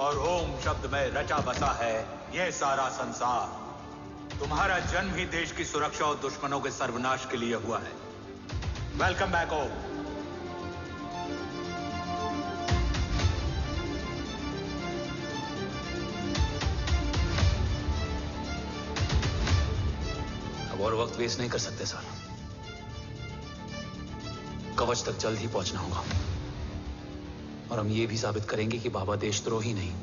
और ओम शब्द में रचा बसा है यह सारा संसार। तुम्हारा जन्म ही देश की सुरक्षा और दुश्मनों के सर्वनाश के लिए हुआ है। वेलकम बैक ओम। अब और वक्त वेस्ट नहीं कर सकते सर। कवच तक जल्द ही पहुंचना होगा और हम ये भी साबित करेंगे कि बाबा देशद्रोही नहीं,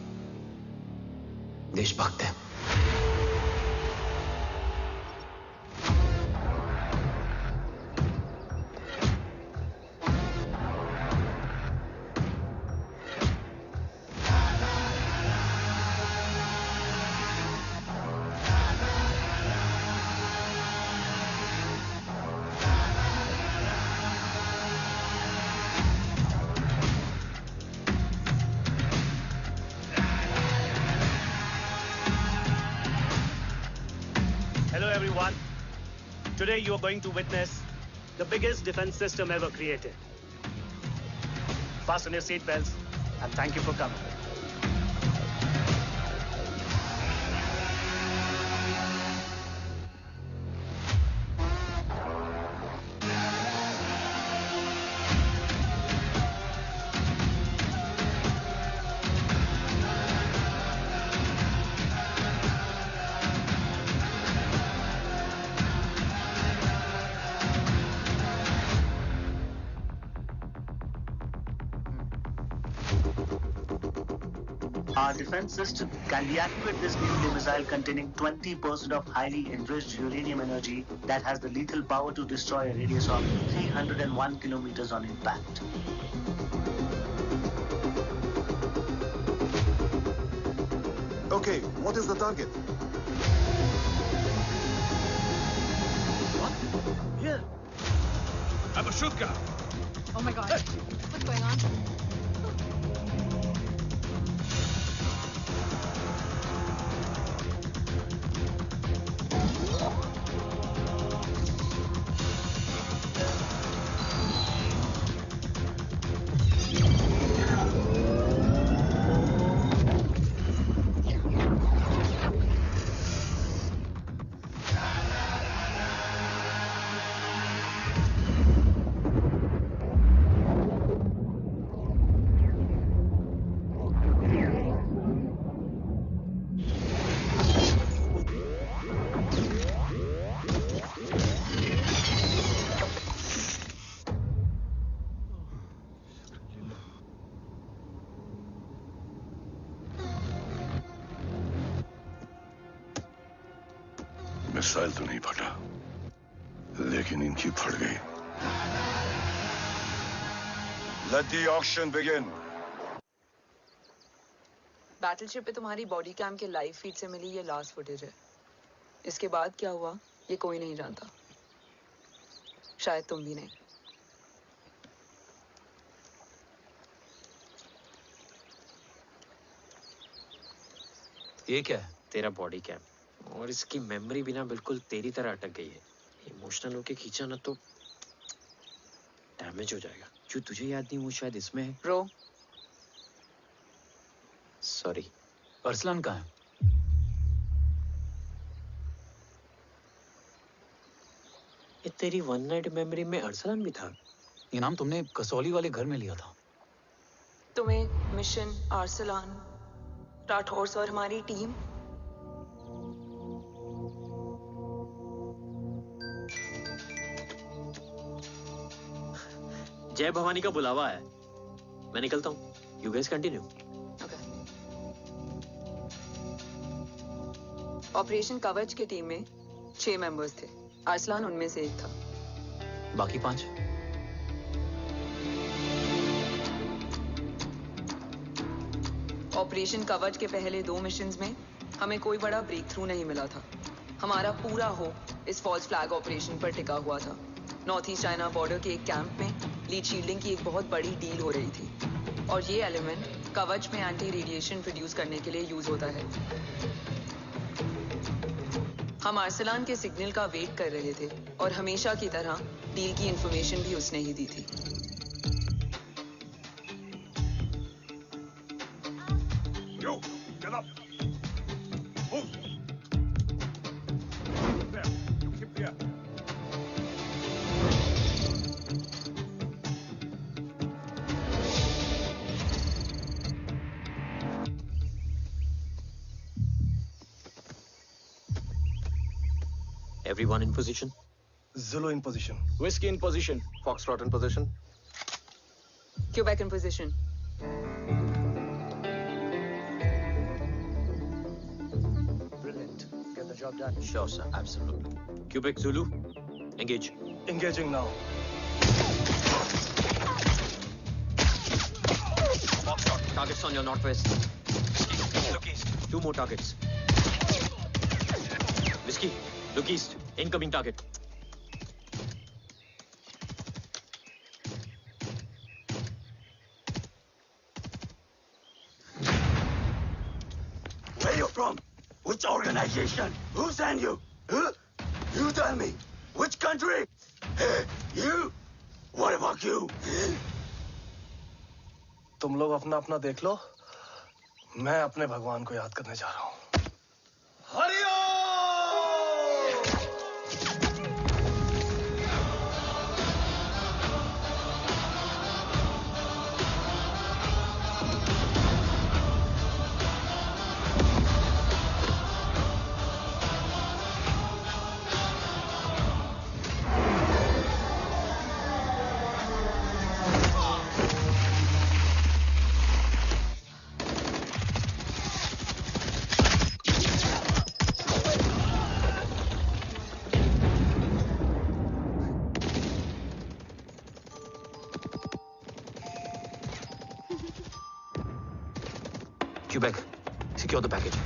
देशभक्त है। Today you are going to witness the biggest defense system ever created. Fasten your seat belts and thank you for coming. Our defense system can deactivate this nuclear missile containing 20% of highly enriched uranium energy that has the lethal power to destroy a radius of 301 kilometers on impact. Okay, what is the target? What? Here. I'm a shooter. Oh my God. What's going on? Missile तो नहीं फटा, लेकिन इनकी फट गई। Let the auction begin. Battleship पे तुम्हारी बॉडी कैम के लाइव फीड से मिली ये लास्ट फुटेज है। इसके बाद क्या हुआ ये कोई नहीं जानता, शायद तुम भी नहीं। ये क्या है? तेरा बॉडी कैम, और इसकी मेमोरी भी ना बिल्कुल तेरी तरह अटक गई है। इमोशनल होके खींचा ना तो डैमेज हो जाएगा। जो तुझे याद नहीं वो शायद इसमें है। रो सॉरी। अरसलान कहाँ है? ये तेरी वन नाइट मेमोरी में अरसलान भी था? ये नाम तुमने कसौली वाले घर में लिया था। तुम्हें मिशन अरसलान राठौर और हमारी टीम जय भवानी का बुलावा है, मैं निकलता हूँ। You guys continue. ऑपरेशन कवच की टीम में 6 मेंबर्स थे, अरसलान उनमें से एक था। बाकी 5? ऑपरेशन कवच के पहले 2 मिशंस में हमें कोई बड़ा ब्रेक थ्रू नहीं मिला था। हमारा पूरा होप इस फॉल्स फ्लैग ऑपरेशन पर टिका हुआ था। नॉर्थ ईस्ट चाइना बॉर्डर के एक कैंप में लीड शील्डिंग की एक बहुत बड़ी डील हो रही थी और ये एलिमेंट कवच में एंटी रेडिएशन प्रोड्यूस करने के लिए यूज होता है। हम अरसलान के सिग्नल का वेट कर रहे थे और हमेशा की तरह डील की इंफॉर्मेशन भी उसने ही दी थी। Get up. Move. There. You keep there. Everyone in position? Zulu in position. Whiskey in position. Foxtrot in position. Quebec in position. Brilliant. Get the job done. Sure, sir. Absolutely. Quebec Zulu, engage. Engaging now. Foxtrot, targets on your northwest. Look east. 2 more targets. Whiskey, look east. Incoming target. Where you from? Which organization? Who sent you? Huh? You tell me. Which country? Hey, you? What about you? तुम लोग अपना अपना देख लो. मैं अपने भगवान को याद करने जा रहा हूँ. Quebec, secure the package.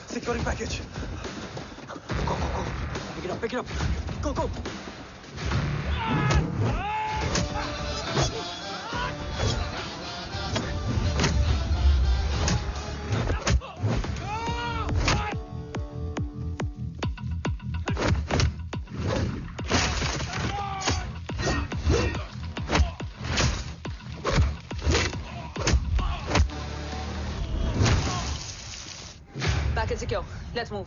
Securing package. Go, go, go. Pick it up, pick it up. Go, go. Package secure. Let's move.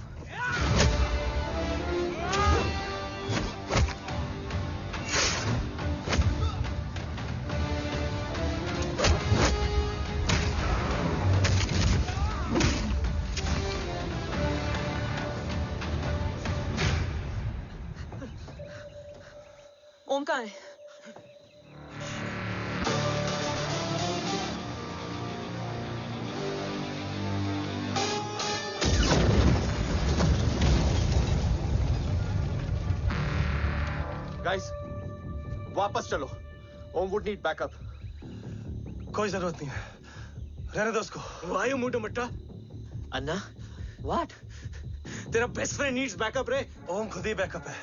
ओम कहाँ है? Guys, वापस चलो. Om would need backup. कोई जरूरत नहीं है. रहने दो उसको. Why you मुंडो Matta? Anna, what? तेरा best friend needs backup रे. Om खुद ही backup है.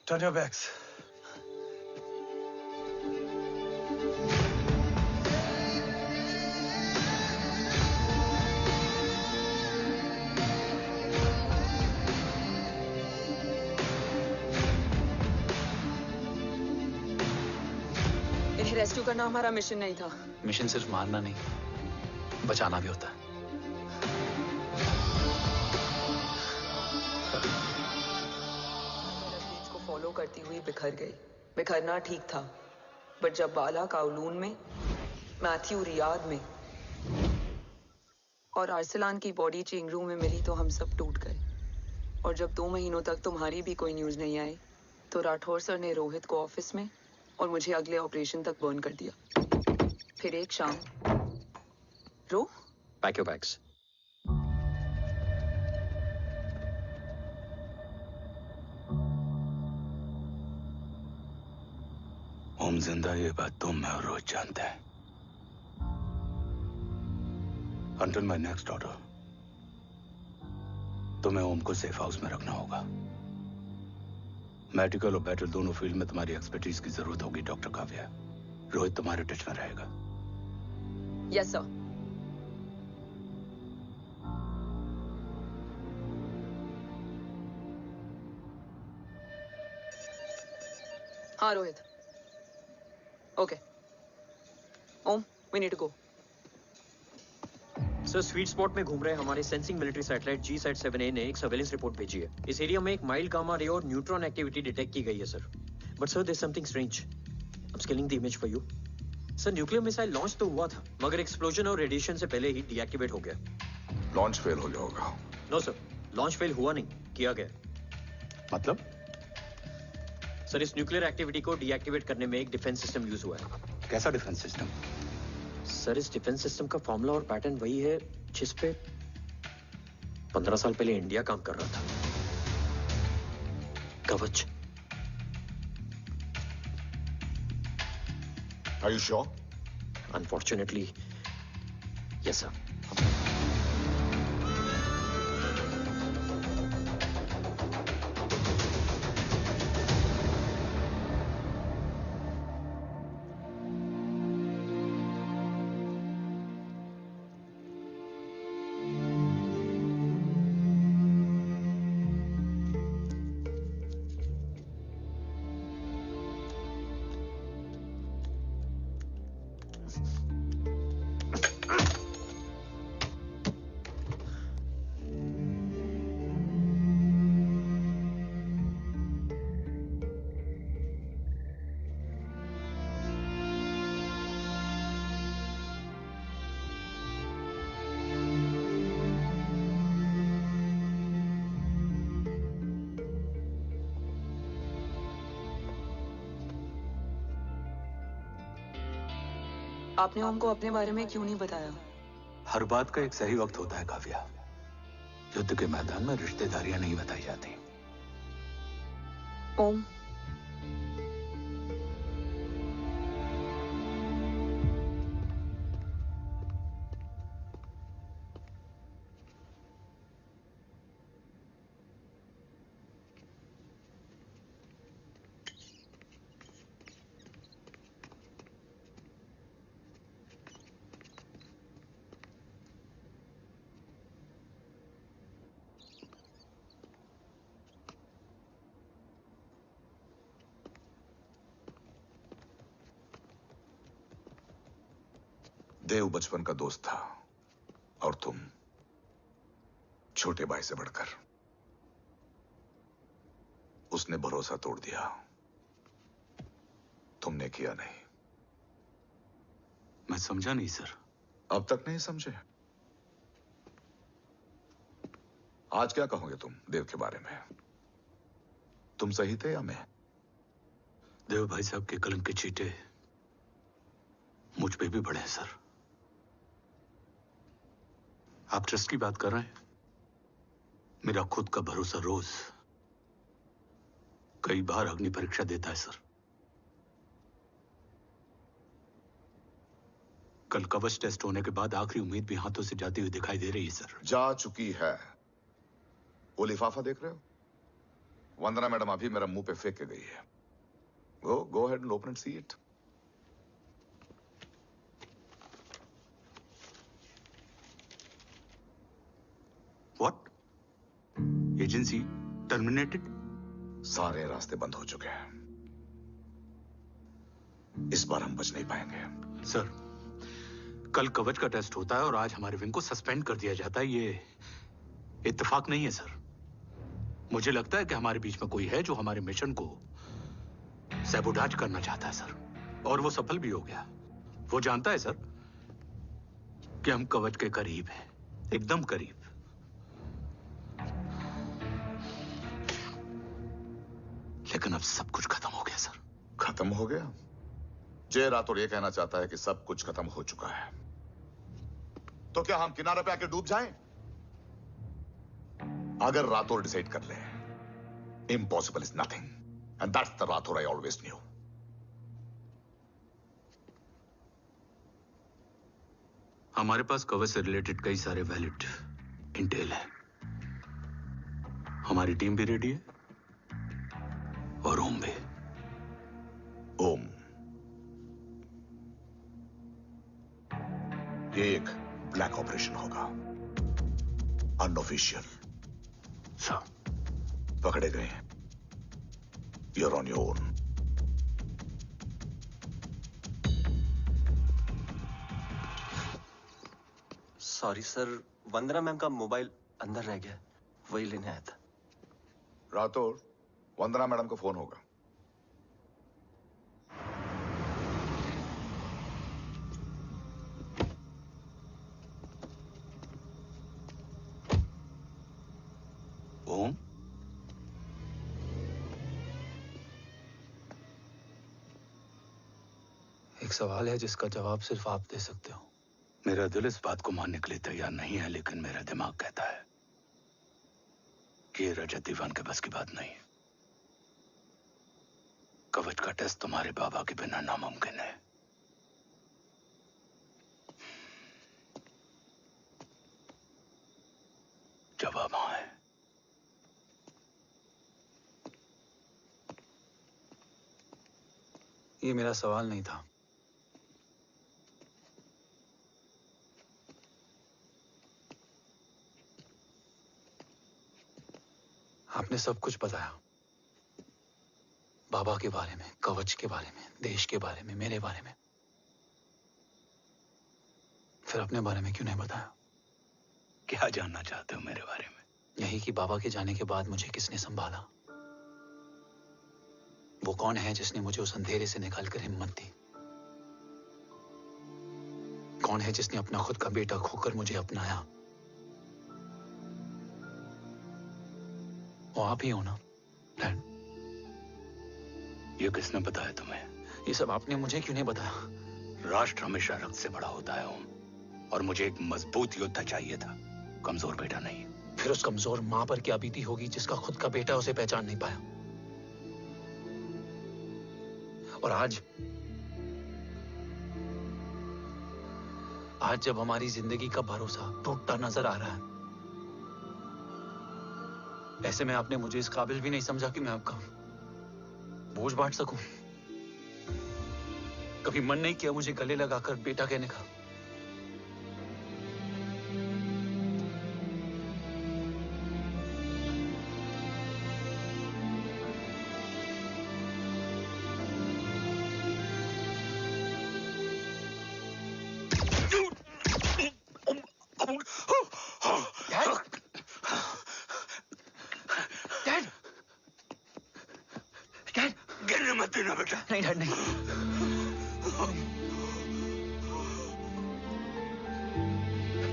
Turn your backs. इन्हें रेस्क्यू करना हमारा मिशन नहीं था. मिशन सिर्फ मारना नहीं, बचाना भी होता है. को फॉलो करती हुई बिखर गई. बिखरना ठीक था, बट जब बाला काउलून में, मैथ्यू रियाद में और आर्सलान की बॉडी चेंज रूम में मिली तो हम सब टूट गए. और जब 2 महीनों तक तुम्हारी भी कोई न्यूज नहीं आई तो राठौर सर ने रोहित को ऑफिस में और मुझे अगले ऑपरेशन तक बर्न कर दिया. फिर एक शाम रो Pack your bags. ओम जिंदा, ये बात तुम मैं और रोज जानते हैं. Until my next order, तुम्हें ओम को सेफ हाउस में रखना होगा. मेडिकल और बैटल दोनों फील्ड में तुम्हारी एक्सपर्टीज की जरूरत होगी डॉक्टर काव्या. रोहित तुम्हारे टच में रहेगा. Yes sir. हाँ Rohit. Okay. Om, we need to go. Sir sweet spot में घूम रहे हमारे सेंसिंग मिलिट्री सैटेलाइट GSAT-7A ने एक सर्वेलेंस रिपोर्ट भेजी है। इस एरिया में एक माइल्ड गामा रे और न्यूट्रॉन एक्टिविटी डिटेक्ट की गई है sir. But sir there something strange. I am scaling the image for you. Sir nuclear missile launch तो हुआ था मगर एक्सप्लोजन और रेडिएशन से पहले ही डीएक्टिवेट हो गया। लॉन्च फेल हो गया होगा। नो सर, लॉन्च फेल हुआ नहीं, किया गया। मतलब? सर इस न्यूक्लियर एक्टिविटी को डीएक्टिवेट करने में एक डिफेंस सिस्टम यूज हुआ है। कैसा डिफेंस सिस्टम? सर इस डिफेंस सिस्टम का फॉर्मूला और पैटर्न वही है जिस पे 15 साल पहले इंडिया काम कर रहा था। कवच। Are you sure? Unfortunately, yes sir. आपने ओम को अपने बारे में क्यों नहीं बताया? हर बात का एक सही वक्त होता है काव्या। युद्ध के मैदान में रिश्तेदारियां नहीं बताई जाती। ओम, देव बचपन का दोस्त था और तुम छोटे भाई से बढ़कर। उसने भरोसा तोड़ दिया, तुमने किया नहीं। मैं समझा नहीं सर। अब तक नहीं समझे? आज क्या कहोगे तुम देव के बारे में? तुम सही थे या मैं? देव भाई साहब के कलंक के चीटे मुझ पे भी पड़े हैं सर। आप ट्रस्ट की बात कर रहे हैं? मेरा खुद का भरोसा रोज कई बार अग्नि परीक्षा देता है सर। कल कवच टेस्ट होने के बाद आखिरी उम्मीद भी हाथों से जाती हुई दिखाई दे रही है सर। जा चुकी है। वो लिफाफा देख रहे हो? वंदना मैडम अभी मेरा मुंह पे फेंक के गई है। गो ahead and open and see it. What? Agency terminated? सारे रास्ते बंद हो चुके हैं। इस बार हम बच नहीं पाएंगे। सर, कल कवच का टेस्ट होता है और आज हमारे विंग को सस्पेंड कर दिया जाता है। ये इत्तेफाक नहीं है सर। मुझे लगता है कि हमारे बीच में कोई है जो हमारे मिशन को सैबोटाज करना चाहता है सर, और वो सफल भी हो गया। वो जानता है सर कि हम कवच के करीब हैं, एकदम करीब। लेकिन अब सब कुछ खत्म हो गया सर। खत्म हो गया? जय राठौर ये कहना चाहता है कि सब कुछ खत्म हो चुका है। तो क्या हम किनारे पे आके डूब जाएं? अगर राठौर डिसाइड कर ले, impossible is nothing, and that's the Rathore I always new. हमारे पास कवच से रिलेटेड कई सारे वैलिड इंटेल है। हमारी टीम भी रेडी है और ओम भी। ओम, ये एक ब्लैक ऑपरेशन होगा, अनऑफिशियल। सर, पकड़े गए, you're on your own. Sorry sir, Vandana ma'am का मोबाइल अंदर रह गया, वही लेने आया था। राठौर, वंदना मैडम का फोन होगा। ओम, एक सवाल है जिसका जवाब सिर्फ आप दे सकते हो। मेरा दिल इस बात को मानने के लिए तैयार नहीं है, लेकिन मेरा दिमाग कहता है कि ये रजत दीवान के बस की बात नहीं है। कवच का टेस्ट तुम्हारे बाबा के बिना नामुमकिन है। जवाब हाँ है। ये मेरा सवाल नहीं था। आपने सब कुछ बताया, बाबा के बारे में, कवच के बारे में, देश के बारे में, मेरे बारे में। फिर अपने बारे में क्यों नहीं बताया? क्या जानना चाहते हो मेरे बारे में? यही कि बाबा के जाने के बाद मुझे किसने संभाला? वो कौन है जिसने मुझे उस अंधेरे से निकालकर हिम्मत दी? कौन है जिसने अपना खुद का बेटा खोकर मुझे अपनाया? वो आप ही हो ना, डैड? ये किसने बताया तुम्हें? ये सब आपने मुझे क्यों नहीं बताया? राष्ट्र हमेशा रक्त से बड़ा होता है ओम, और मुझे एक मजबूत योद्धा चाहिए था, कमजोर बेटा नहीं। फिर उस कमजोर मां पर क्या बीती होगी जिसका खुद का बेटा उसे पहचान नहीं पाया? और आज जब हमारी जिंदगी का भरोसा टूटता नजर आ रहा है, ऐसे में आपने मुझे इस काबिल भी नहीं समझा कि मैं आपका बोझ बांट सकूं। कभी मन नहीं किया मुझे गले लगाकर बेटा कहने का? गिरने मत देना बेटा। नहीं डैड, नहीं।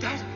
डैड,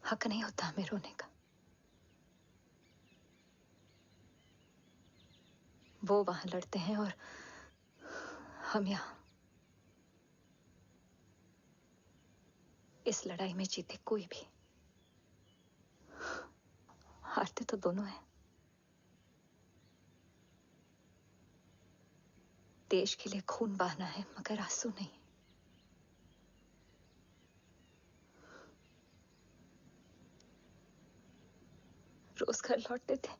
हक नहीं होता हमें रोने का। वो वहां लड़ते हैं और हम यहां। इस लड़ाई में जीते कोई भी, हारते तो दोनों हैं। देश के लिए खून बहाना है, मगर आंसू नहीं। रोज घर लौटते थे,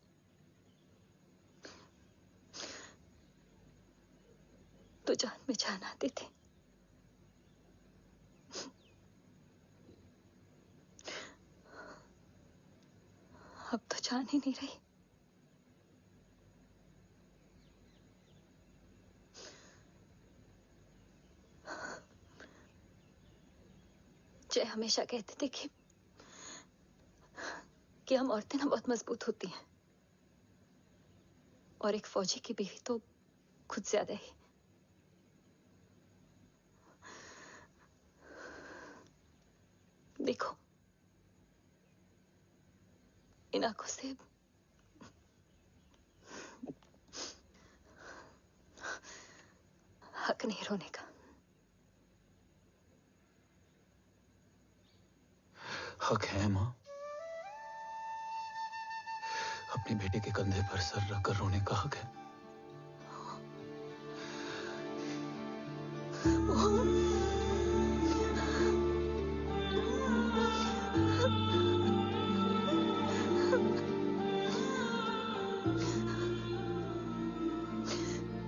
तो जान में जान आती थी। अब तो जान ही नहीं रही। जय हमेशा कहते थे कि हम औरतें ना बहुत मजबूत होती हैं, और एक फौजी की बीवी तो खुद ज्यादा ही। देखो, इन आंखों से हक नहीं रोने का। हक है माँ, अपने बेटे के कंधे पर सर रखकर रोने का हक है।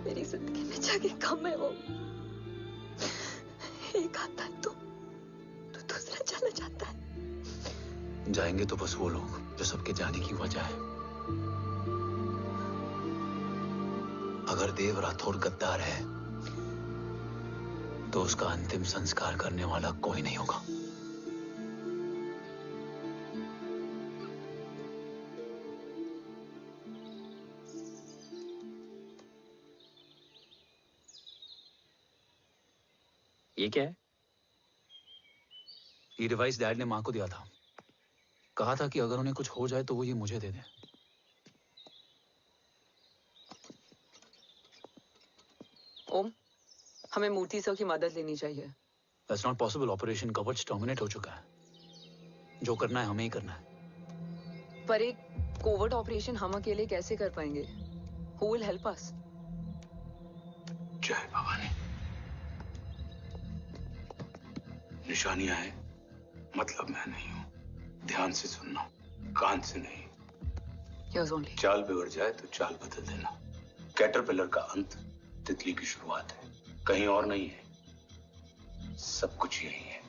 मेरी जिंदगी में जगह कम है वो, एक आता है तो दूसरा चला जाता है। जाएंगे तो बस वो लोग जो सबके जाने की वजह है। अगर देव राठौर गद्दार है तो उसका अंतिम संस्कार करने वाला कोई नहीं होगा। ये क्या है? ये डिवाइस डैड ने मां को दिया था। कहा था कि अगर उन्हें कुछ हो जाए तो वो ये मुझे दे दें। ओम, हमें मूर्ति सर की मदद लेनी चाहिए। That's not possible. ऑपरेशन कवच टर्मिनेट हो चुका है। जो करना है हमें ही करना है। पर एक कोवर्ट ऑपरेशन हम अकेले कैसे कर पाएंगे? Who will help us? जय भवानी। निशानियां हैं, मतलब मैं नहीं हूं। ध्यान से सुनना, कान से नहीं। Here's only. चाल बिगड़ जाए तो चाल बदल देना। कैटरपिलर का अंत तितली की शुरुआत है, कहीं और नहीं है। सब कुछ यही है।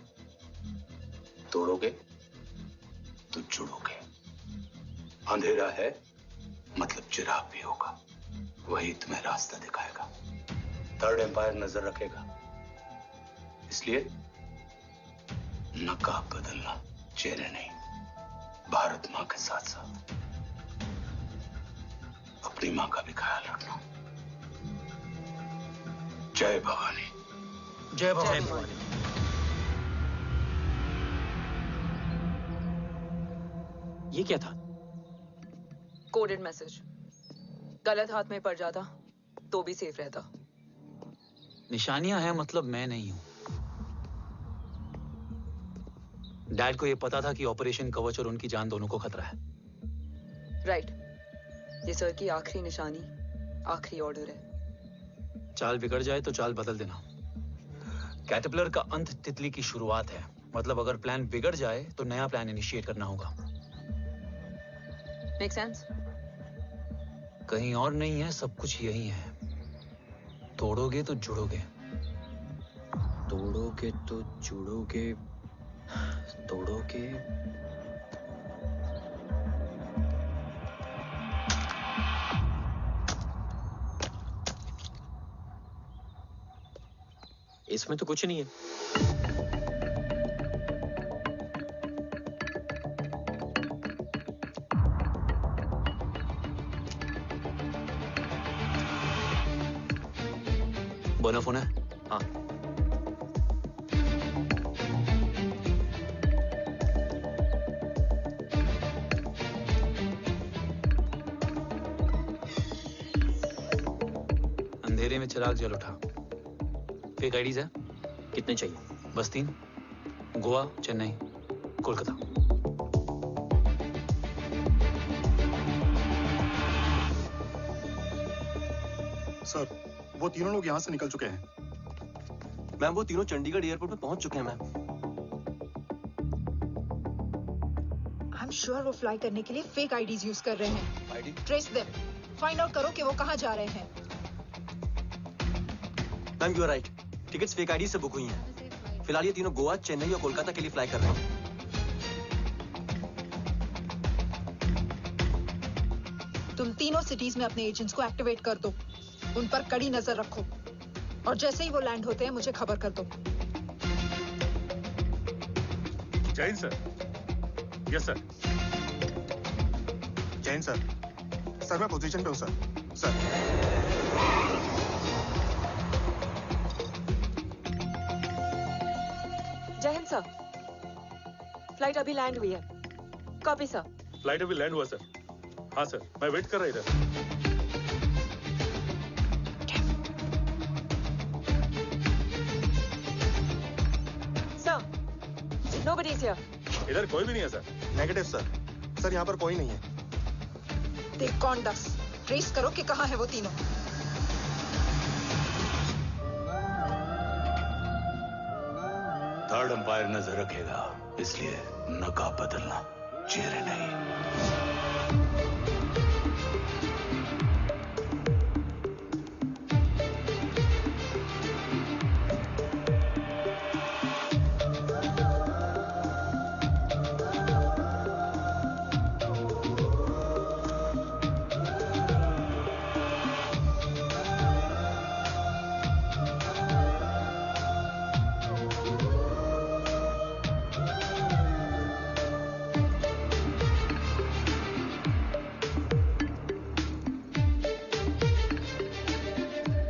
तोड़ोगे तो जुड़ोगे। अंधेरा है मतलब चिराग भी होगा, वही तुम्हें रास्ता दिखाएगा। थर्ड एम्पायर नजर रखेगा, इसलिए नकाब बदलना, चेहरे नहीं। भारत माँ के साथ साथ अपनी माँ का भी ख्याल रखना। जय भवानी। जय भवानी। ये क्या था? Coded message. गलत हाथ में पड़ जाता तो भी सेफ रहता। निशानियां हैं मतलब मैं नहीं हूं। डैड को ये पता था कि ऑपरेशन कवच और उनकी जान दोनों को खतरा है। राइट। ये सर की आखिरी निशानी, आखिरी ऑर्डर है। चाल बिगड़ जाए तो चाल बदल देना। कैटरपिलर का अंत तितली की शुरुआत है, मतलब अगर प्लान बिगड़ जाए तो नया प्लान इनिशिएट करना होगा। Make sense? कहीं और नहीं है, सब कुछ यही है। तोड़ोगे तो जुड़ोगे। तोड़ोगे तो जुड़ोगे। तोड़ोगे। इसमें तो कुछ नहीं है। बोना फोन है? हाँ। अंधेरे में चिराग जल उठा। फेक आईडीज है? कितने चाहिए? बस 3। गोवा, चेन्नई, कोलकाता। सर, वो तीनों लोग यहाँ से निकल चुके हैं। मैम, वो तीनों चंडीगढ़ एयरपोर्ट पे पहुंच चुके हैं मैम। आई एम श्योर वो फ्लाई करने के लिए फेक आईडीज यूज कर रहे हैं। ट्रेस देम, फाइंड आउट करो कि वो कहाँ जा रहे हैं। Ma'am, you are right. Tickets fake ID से बुक हुई हैं। फिलहाल ये तीनों गोवा, चेन्नई और कोलकाता के लिए फ्लाई कर रहे हैं। तुम तीनों सिटीज में अपने एजेंट्स को एक्टिवेट कर दो। उन पर कड़ी नजर रखो और जैसे ही वो लैंड होते हैं मुझे खबर कर दो। Jain sir. Yes sir. Jain sir. Sir मैं पोजीशन पे हूँ सर। सर। जय हिंद सर। फ्लाइट अभी लैंड हुई है। Copy sir. फ्लाइट अभी लैंड हुआ सर। हाँ सर, मैं वेट कर रहा इधर। Sir, nobody is here. इधर कोई भी नहीं है सर। Negative sir. सर यहाँ पर कोई नहीं है। दे कॉन्डक्ट्स ट्रेस करो कि कहाँ है वो तीनों। थर्ड अंपायर नजर रखेगा, इसलिए नकाब बदलना, चेहरे नहीं।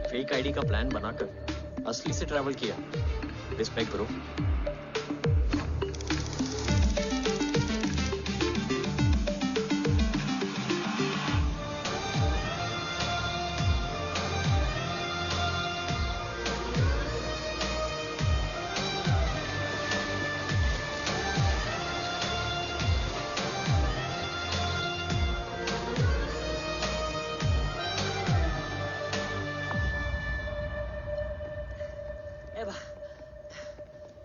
फेक आईडी का प्लान बनाकर असली से ट्रैवल किया। Respect bro.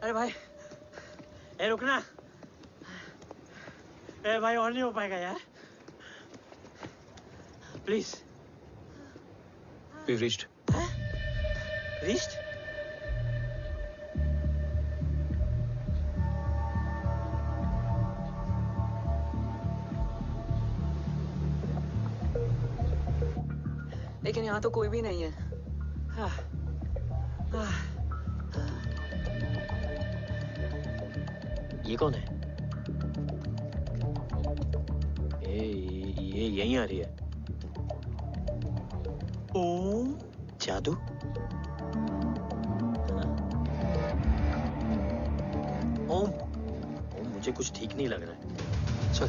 अरे भाई, ए रुकना। ए भाई और नहीं हो पाएगा यार। प्लीज। We've reached. Reached? लेकिन यहाँ तो कोई भी नहीं है। ये कौन है? ये यहीं आ रही है। ओम जादू। ओम मुझे कुछ ठीक नहीं लग रहा है। चल।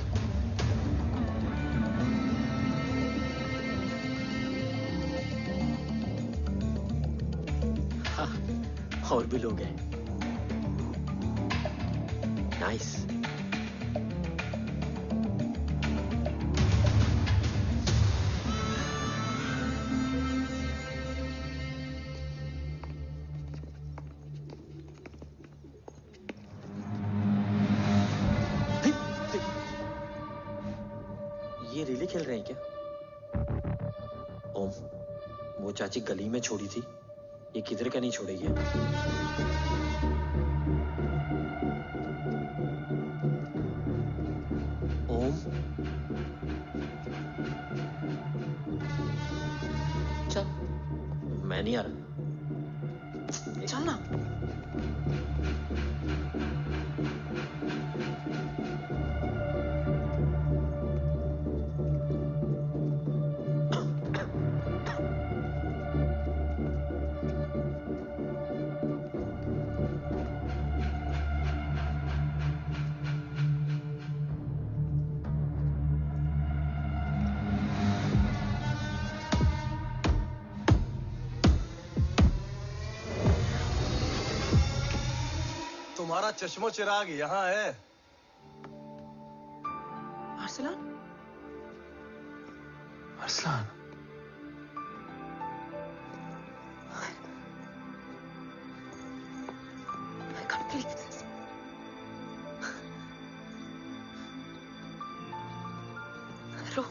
हाँ, और भी लोग हैं। नाइस। ये रिले खेल रहे हैं क्या? ओम, वो चाची गली में छोड़ी थी, ये किधर का नहीं छोड़ेगी। ओम, चल। मैं नहीं आ रहा। चल ना। तुम्हारा चश्मो चिराग यहाँ है। Arsalan? Arsalan. I can't believe this. रो।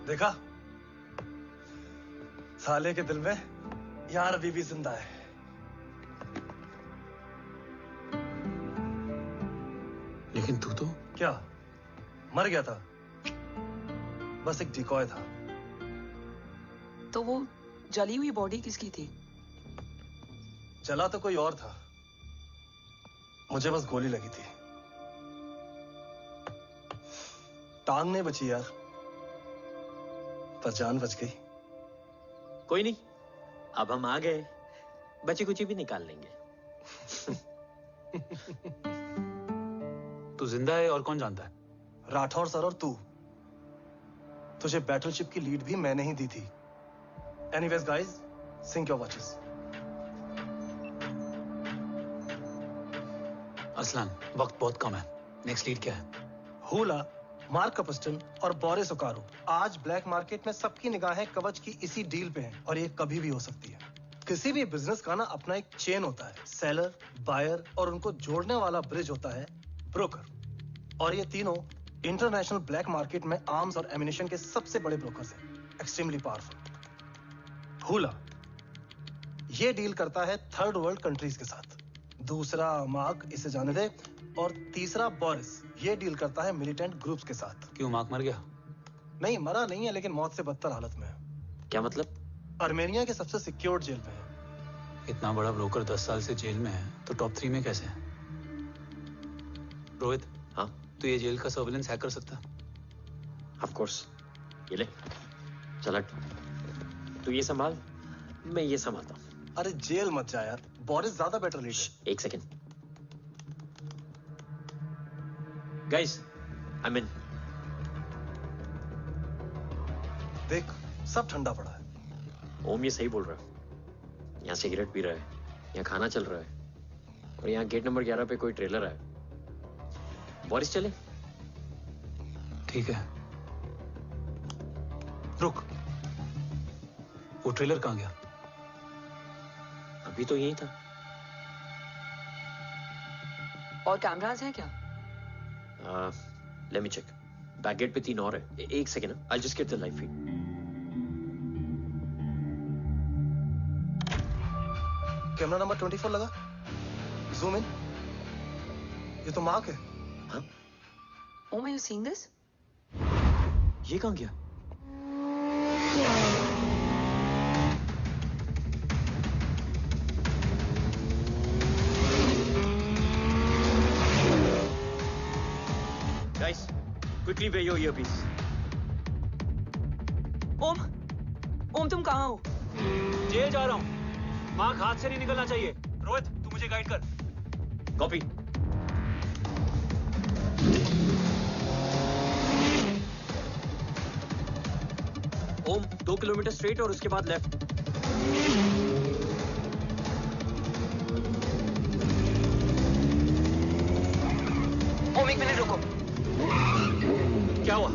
देखा? साले के दिल में यार अभी भी जिंदा है। लेकिन तू तो क्या मर गया था? बस एक डिकॉय था। तो वो जली हुई बॉडी किसकी थी? चला तो कोई और था, मुझे बस गोली लगी थी। टांग नहीं बची यार, पर जान बच गई। कोई नहीं, अब हम आ गए, बची कुची भी निकाल लेंगे। तू जिंदा है और कौन जानता है? राठौर सर और तू। तुझे बैटलशिप की लीड भी मैंने ही दी थी। Anyways guys, sync your watches. Aslan, वक्त बहुत कम है। नेक्स्ट लीड क्या है? हुला, मार्क कपस्टन और बोरिस ओकारो। आज ब्लैक मार्केट में सबकी निगाहें कवच की इसी डील पे हैं और ये कभी भी हो सकती है। किसी भी बिजनेस का ना अपना एक चेन होता है, सेलर, बायर और उनको जोड़ने वाला ब्रिज होता है ब्रोकर। और ये तीनों इंटरनेशनल ब्लैक मार्केट में आर्म्स और एमिनेशन के सबसे बड़े ब्रोकर्स हैं, एक्सट्रीमली पावरफुल। हुला ये डील करता है थर्ड वर्ल्ड कंट्रीज के साथ। दूसरा मार्क, इसे जाने दे। और तीसरा बोरिस, ये डील करता है मिलिटेंट ग्रुप्स के साथ। क्यों, मार्क मर गया? नहीं, मरा नहीं है, लेकिन मौत से बदतर हालत में है। क्या मतलब? आर्मेनिया के सबसे सिक्योर्ड जेल में है। इतना बड़ा ब्रोकर 10 साल से जेल में है तो टॉप 3 में कैसे है? रोहित, हाँ, तो ये जेल का सर्विलेंस हैक कर सकता? Of course. ये ले, चल तू ये संभाल, मैं ये संभालता हूँ। अरे जेल मत जा यार, बोरिस ज्यादा बेटर लीड है। एक सेकेंड गाइस, आई मीन देख, सब ठंडा पड़ा है। ओम ये सही बोल रहा है। यहाँ सिगरेट पी रहा है, यहाँ खाना चल रहा है और यहाँ गेट नंबर 11 पे कोई ट्रेलर है। बोरिस चले? ठीक है, रुक, वो ट्रेलर कहाँ गया? अभी तो यही था। और कैमरास हैं क्या? Let me check. Back gate पे 3 और है। एक second, I just get the live feed. Camera number 24 लगा, जूम इन। ये तो मार्क है। हाँ? Om, are you seeing this? ये कहाँ गया? Guys, quickly wear your earpiece. ओम तुम कहाँ हो? जेल जा रहा हूँ। मार्क हाथ से नहीं निकलना चाहिए। रोहित, तू मुझे गाइड कर। कॉपी। ओम 2 किलोमीटर स्ट्रेट और उसके बाद लेफ्ट। ओम, 1 मिनट रुको। क्या हुआ?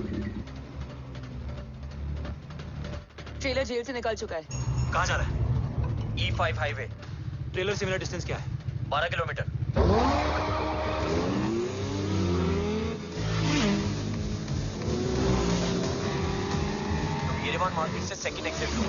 ट्रेलर जेल से निकल चुका है। कहाँ जा रहा है? E5 highway. ट्रेलर से मेरा डिस्टेंस क्या है? 12 किलोमीटर। येरेवान मार्केट से सेकंड एग्जिट लो।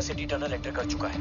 सिटी टनल एंटर कर चुका है।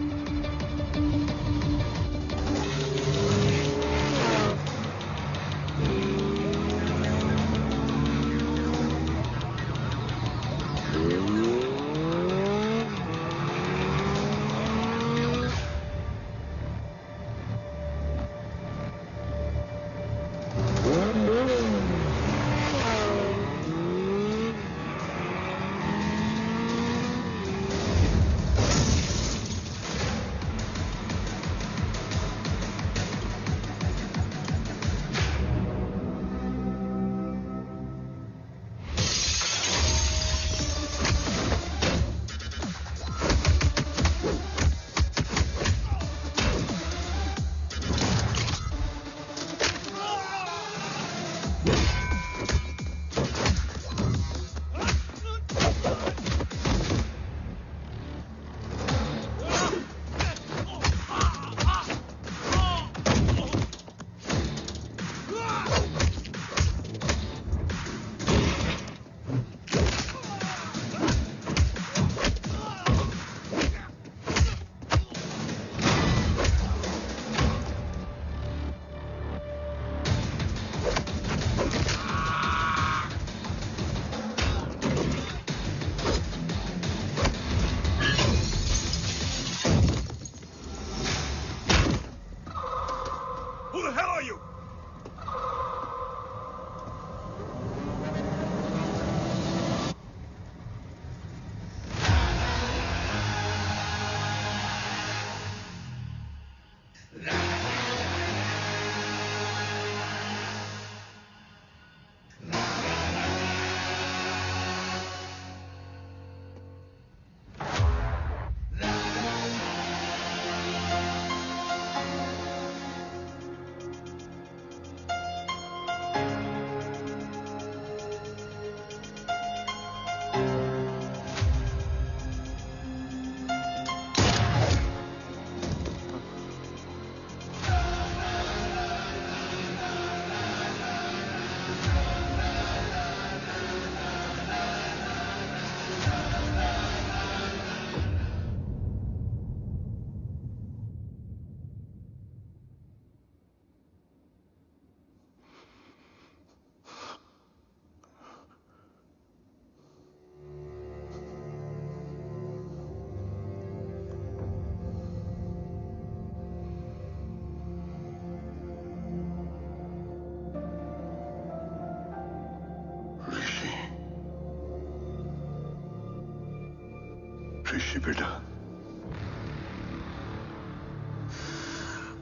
ऋषि बेटा।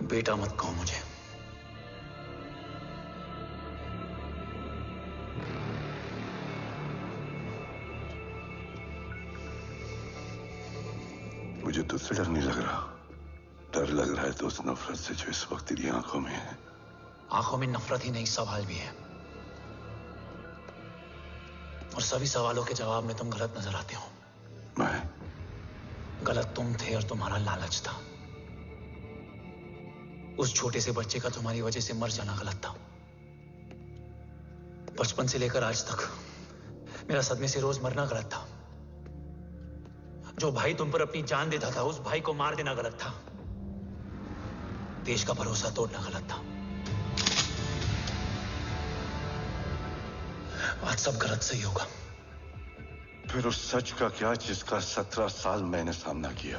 बेटा मत कहो मुझे। मुझे तुझसे डर नहीं लग रहा, डर लग रहा है तो उस नफरत से जो इस वक्त तेरी आंखों में है। आंखों में नफरत ही नहीं, सवाल भी है, और सभी सवालों के जवाब में तुम गलत नजर आते हो। मैं गलत तुम थे और तुम्हारा लालच था। उस छोटे से बच्चे का तुम्हारी वजह से मर जाना गलत था। बचपन से लेकर आज तक मेरा सदमे से रोज मरना गलत था। जो भाई तुम पर अपनी जान देता था, उस भाई को मार देना गलत था। देश का भरोसा तोड़ना गलत था। आज सब गलत सही होगा। फिर उस सच का क्या जिसका 17 साल मैंने सामना किया?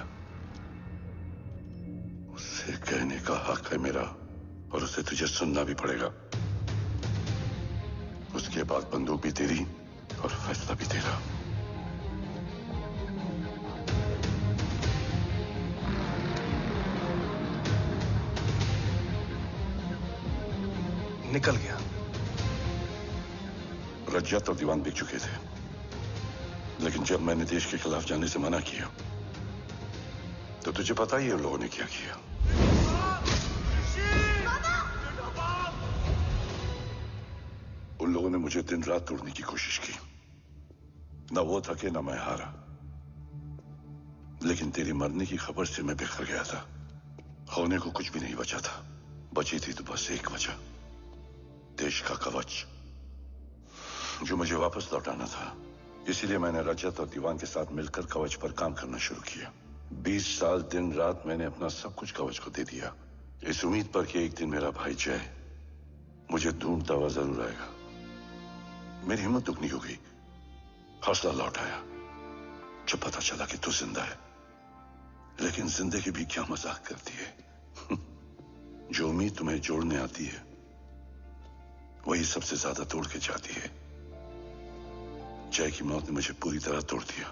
उसे कहने का हक है मेरा, और उसे तुझे सुनना भी पड़ेगा। उसके बाद बंदूक भी तेरी और फैसला भी तेरा। निकल गया। रज्जत और दीवान बिक चुके थे, लेकिन जब मैंने देश के खिलाफ जाने से मना किया तो तुझे पता ही है उन लोगों ने क्या किया। उन लोगों ने मुझे दिन रात तोड़ने की कोशिश की। ना वो थके ना मैं हारा, लेकिन तेरी मरने की खबर से मैं बिखर गया था। होने को कुछ भी नहीं बचा था। बची थी तो बस एक वजह, देश का कवच, जो मुझे वापस लौटाना था। इसीलिए मैंने रजत और दीवान के साथ मिलकर कवच पर काम करना शुरू किया। 20 साल दिन रात मैंने अपना सब कुछ कवच को दे दिया, इस उम्मीद पर कि एक दिन मेरा भाई जय मुझे ढूंढता हुआ जरूर आएगा। मेरी हिम्मत दुगनी हो गई, हौसला लौट आया जब पता चला कि तू जिंदा है। लेकिन जिंदगी भी क्या मजाक करती है। जो उम्मीद तुम्हें जोड़ने आती है वही सबसे ज्यादा तोड़ के जाती है। जय की मौत ने मुझे पूरी तरह तोड़ दिया,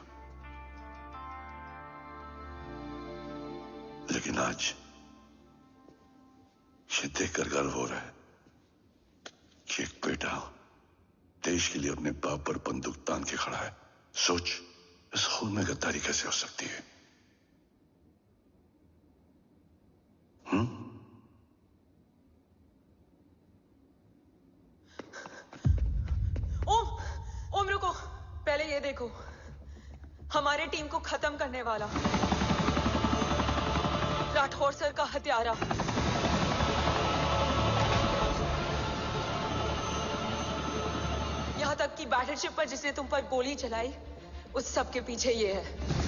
लेकिन आज ये देखकर गर्व हो रहा है कि एक बेटा देश के लिए अपने बाप पर बंदूक तान के खड़ा है। सोच, इस खून में गद्दारी कैसे हो सकती है? ओम रुको, पहले ये देखो, हमारे टीम को खत्म करने वाला राठौर सर का हत्यारा। यहां तक कि बैटलशिप पर जिसने तुम पर गोली चलाई, उस सब के पीछे ये है।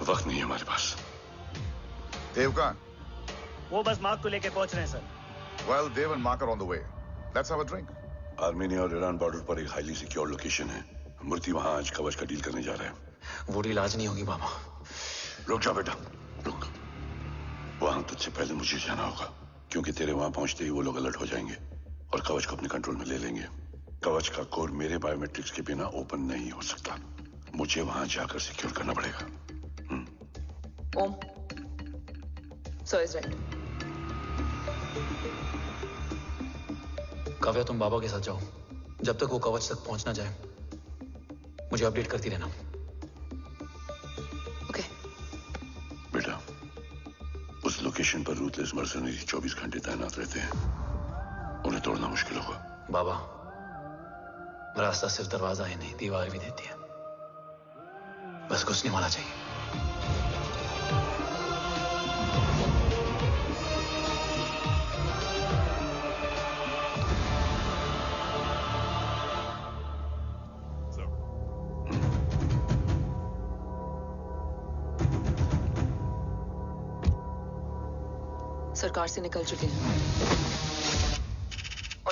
वक्त नहीं है हमारे पास। They've gone. वो बस मार्क को लेके पहुंच रहे हैं sir. Well, Dev and Mark are on the way. Let's have a drink. Armenia और ईरान बॉर्डर पर एक हाईली सिक्योर लोकेशन है। मूर्ति वहां आज कवच का डील करने जा रहा है। वो डील आज नहीं होगी बाबा। रुक जा बेटा, रुक। वहां तुझसे पहले मुझे जाना होगा, क्योंकि तेरे वहां पहुंचते ही वो लोग अलर्ट हो जाएंगे और कवच को अपने कंट्रोल में ले लेंगे। कवच का कोड मेरे बायोमेट्रिक्स के बिना ओपन नहीं हो सकता। मुझे वहां जाकर सिक्योर करना पड़ेगा। ओम, सर इज राइट। काव्या, तुम बाबा के साथ जाओ। जब तक वो कवच तक पहुंच ना जाए मुझे अपडेट करती रहना। ओके। बेटा, उस लोकेशन पर रूथलेस मर्सनरी 24 घंटे तैनात रहते हैं। उन्हें तोड़ना मुश्किल होगा। बाबा, रास्ता सिर्फ दरवाजा ही नहीं, दीवार भी देती है। बस घुसने वाला चाहिए। सरकार से निकल चुके हैं।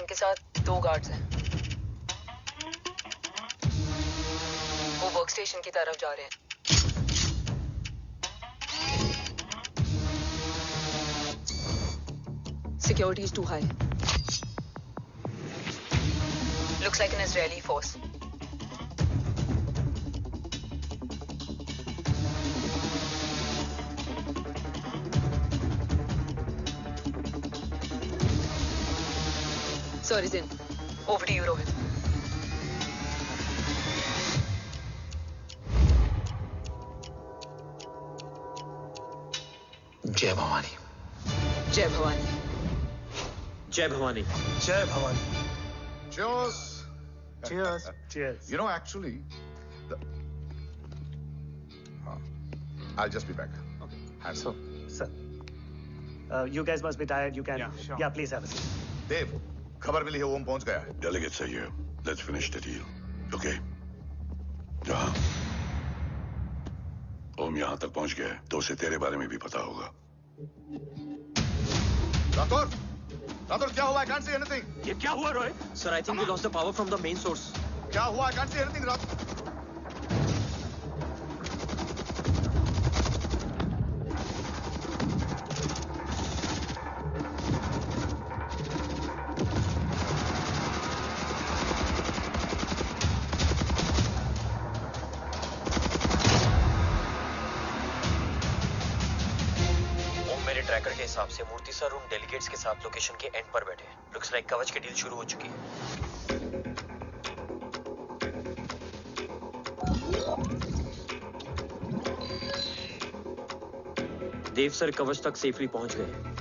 उनके साथ 2 गार्ड्स हैं। वो वर्क स्टेशन की तरफ जा रहे हैं। Security is too high. Looks like an Israeli force. Sir is in. Over to you, Rohit. जय भवानी। जय भवानी। जय भवानी। जय Bhavani. Cheers. Cheers. Cheers. You know, actually, I'll just be back. Okay. Hands So, sir, you guys must be tired. You can. Yeah, sure. Yeah, please have a seat. Dave, खबर मिली है ओम पहुंच गया है। Delegates are here. Let's finish the deal. Okay? जहाँ ओम यहाँ तक पहुंच गया है, तो उसे तेरे बारे में भी पता होगा। राठौर क्या हुआ? I can't see anything. ये क्या हुआ, Rohit? Sir, I think we lost the power from the main source. क्या हुआ? I can't see anything, Rathore. Tracker के हिसाब से मूर्ति सर उन डेलीगेट्स के साथ लोकेशन के एंड पर बैठे हैं। लुक्स लाइक कवच की डील शुरू हो चुकी है। देव सर कवच तक सेफली पहुंच गए हैं।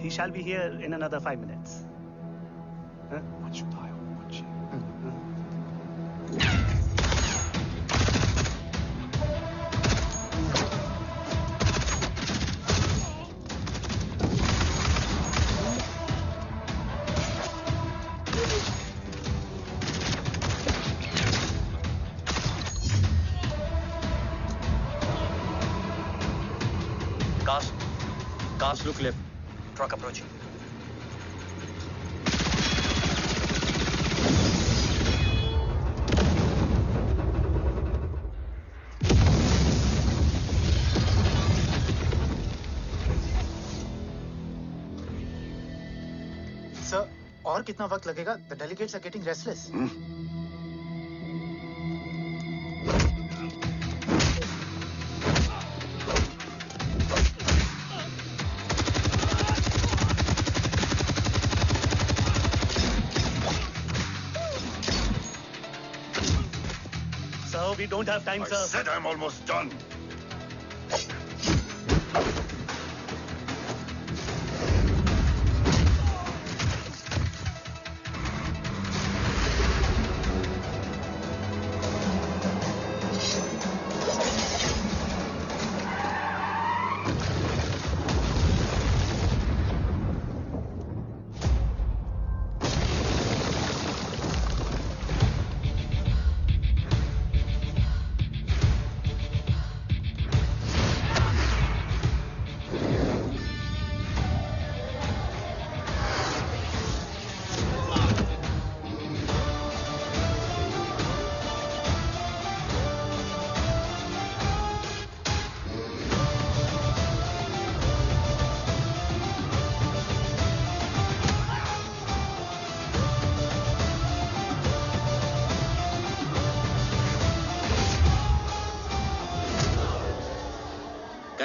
He shall be here in another 5 minutes. Huh? What should I watch? Cars look left. Truck approaching. Sir, और कितना वक्त लगेगा? The delegates are getting restless. We don't have time, sir. I said I'm almost done.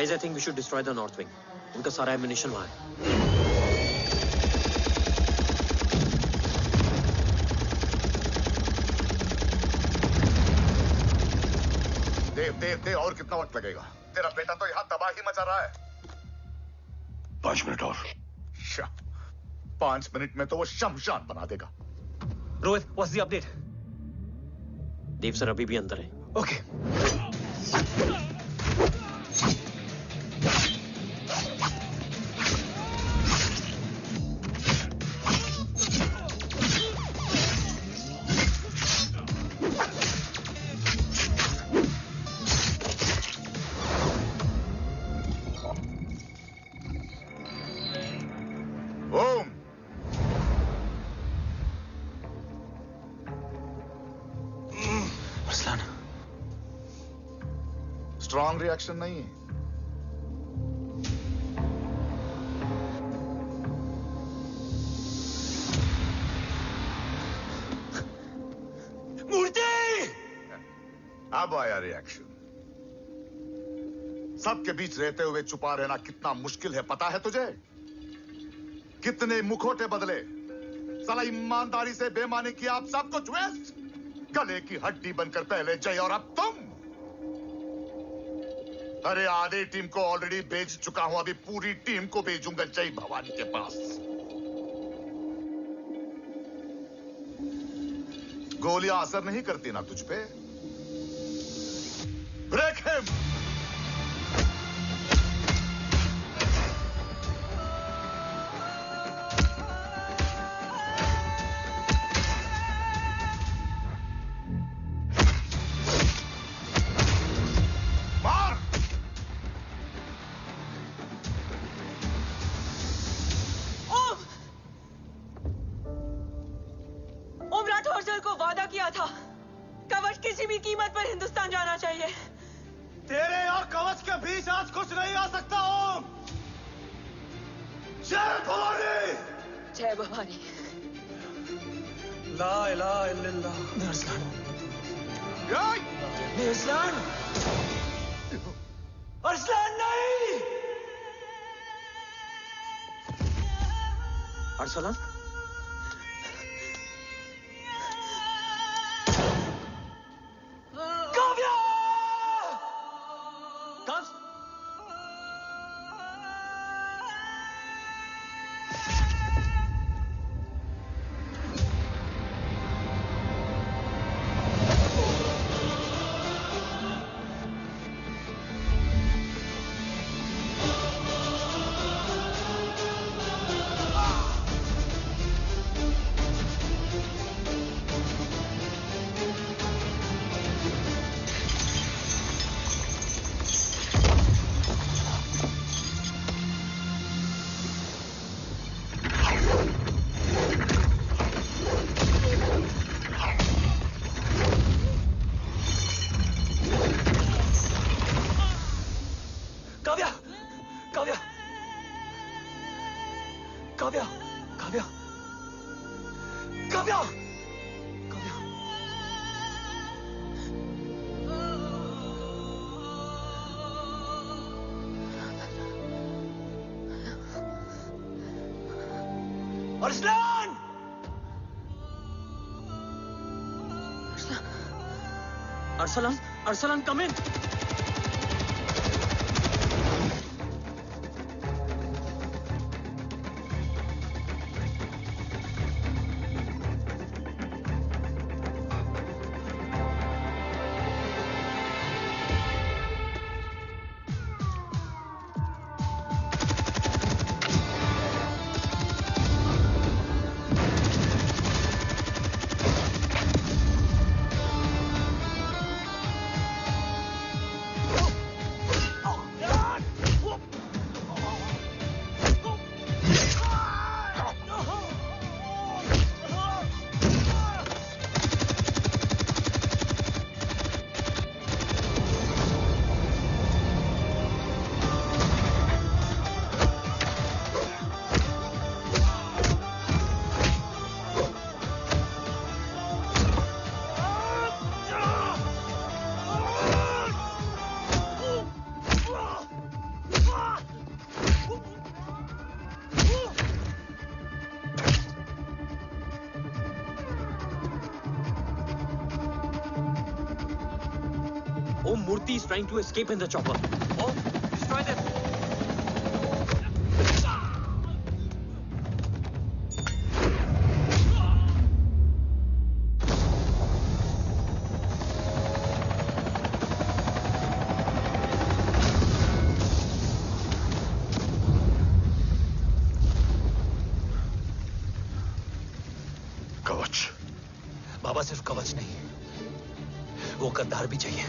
Guys, I think we should destroy the north wing. उनका सारा ammunition वहाँ है. देव और कितना वक्त लगेगा? तेरा बेटा तो यहाँ तबाही मचा रहा है. 5 मिनट और. 5 मिनट में तो वो शमशान बना देगा. Rohit, what's the update? Dev sir अभी भी अंदर है. Okay. स्ट्रॉन्ग रिएक्शन नहीं है. मूर्ति! अब आया रिएक्शन. सबके बीच रहते हुए छुपा रहना कितना मुश्किल है पता है तुझे? कितने मुखौटे बदले. साला ईमानदारी से बेमानी किया, आप सब कुछ वेस्ट. गले की हड्डी बनकर पहले जय और अब तुम. अरे आधे टीम को ऑलरेडी भेज चुका हूं, अभी पूरी टीम को भेजूंगा जय भवानी के पास. गोलियां असर नहीं करती ना तुझ पे. Break him. तेरे और कवच के बीच आज कुछ नहीं आ सकता. ओम, जय भवानी. जय भवानी. ला इलाहा इल्लल्लाह. अरसलान. अरसलान. अरसलान नहीं. Arsalan. Arsalan! Arsalan, Arsalan, come in. enemies trying to escape in the chopper. Oh, destroy them. कवच। बाबा सिर्फ कवच नहीं, वो गद्दार भी चाहिए।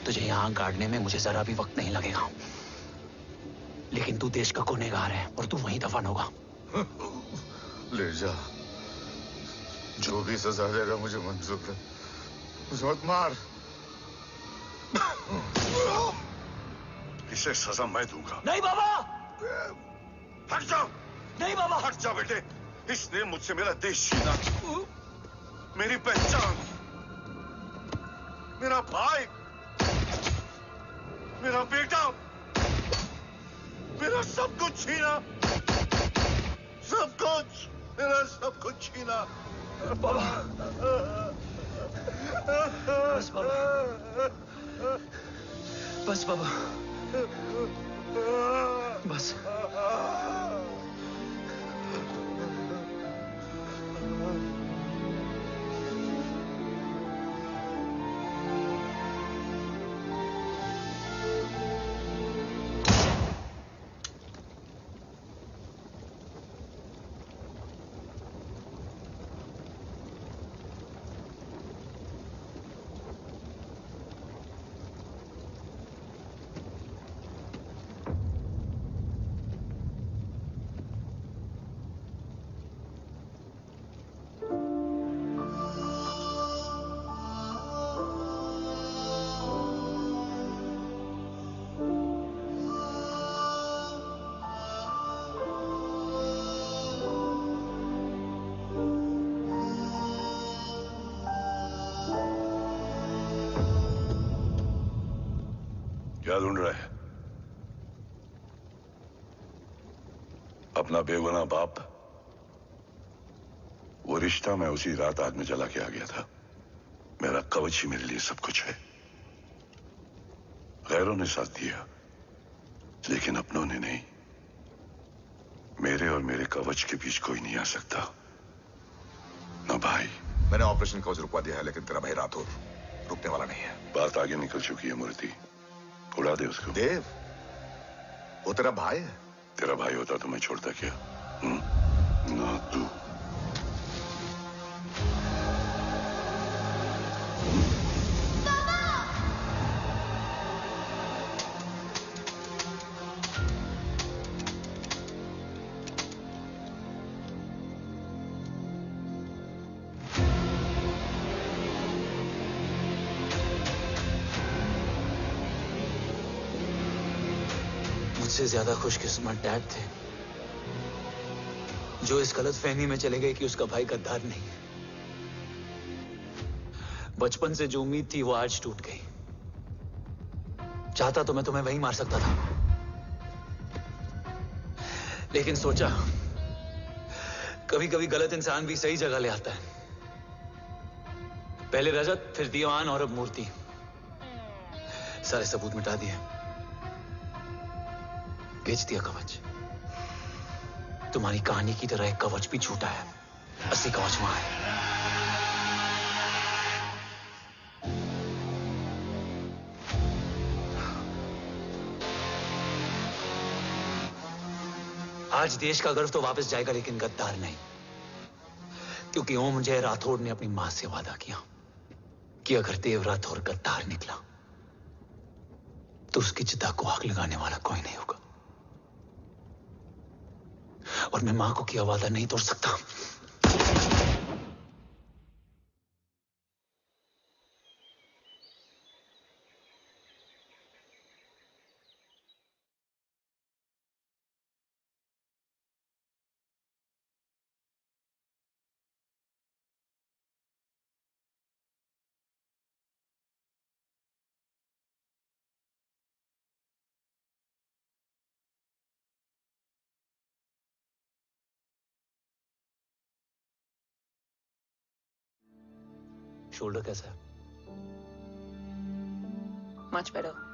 तुझे यहां गाड़ने में मुझे जरा भी वक्त नहीं लगेगा, लेकिन तू देश का गुनहगार है और तू वहीं दफन होगा। ले जा, जो भी सजा देगा मुझे मंजूर है, मुझे मत मार। इसे सजा मैं दूंगा। नहीं बाबा, हट जाओ। नहीं बाबा, हट जा बेटे। इसने मुझसे मेरा देश छीना, मेरी पहचान, मेरा भाई, मेरा बेटा, मेरा सब कुछ छीना, सब कुछ, मेरा सब कुछ छीना। बाबा, बस बाबा, बस बाबा, बस। क्या ढूंढ रहा है? अपना बेगुनाह बाप। वो रिश्ता मैं उसी रात आग में जला के आ गया था। मेरा कवच ही मेरे लिए सब कुछ है। गैरों ने साथ दिया, लेकिन अपनों ने नहीं। मेरे और मेरे कवच के बीच कोई नहीं आ सकता। ना भाई। मैंने ऑपरेशन कवच रुकवा दिया है, लेकिन तेरा भाई राठौर रुकने वाला नहीं है। बात आगे निकल चुकी है मूर्ति, उड़ा दे उसको। देव, वो तेरा भाई है। तेरा भाई होता तो मैं छोड़ता क्या? ना तू। मुझसे ज्यादा खुशकिस्मत डैड थे, जो इस गलतफहमी में चले गए कि उसका भाई गद्दार नहीं है। बचपन से जो उम्मीद थी वो आज टूट गई। चाहता तो मैं तुम्हें वहीं मार सकता था, लेकिन सोचा कभी कभी गलत इंसान भी सही जगह ले आता है। पहले रजत, फिर दीवान और अब मूर्ति। सारे सबूत मिटा दिए, बेच दिया कवच। तुम्हारी कहानी की तरह एक कवच भी झूठा है, असली कवच वहां है। आज देश का गर्व तो वापस जाएगा, लेकिन गद्दार नहीं, क्योंकि ओम जय राठौड़ ने अपनी मां से वादा किया कि अगर देव राठौड़ गद्दार निकला तो उसकी चिता को आग लगाने वाला कोई नहीं होगा। और मैं मां को किया वादा नहीं तोड़ सकता। शोल्डर कैसा है? Much better.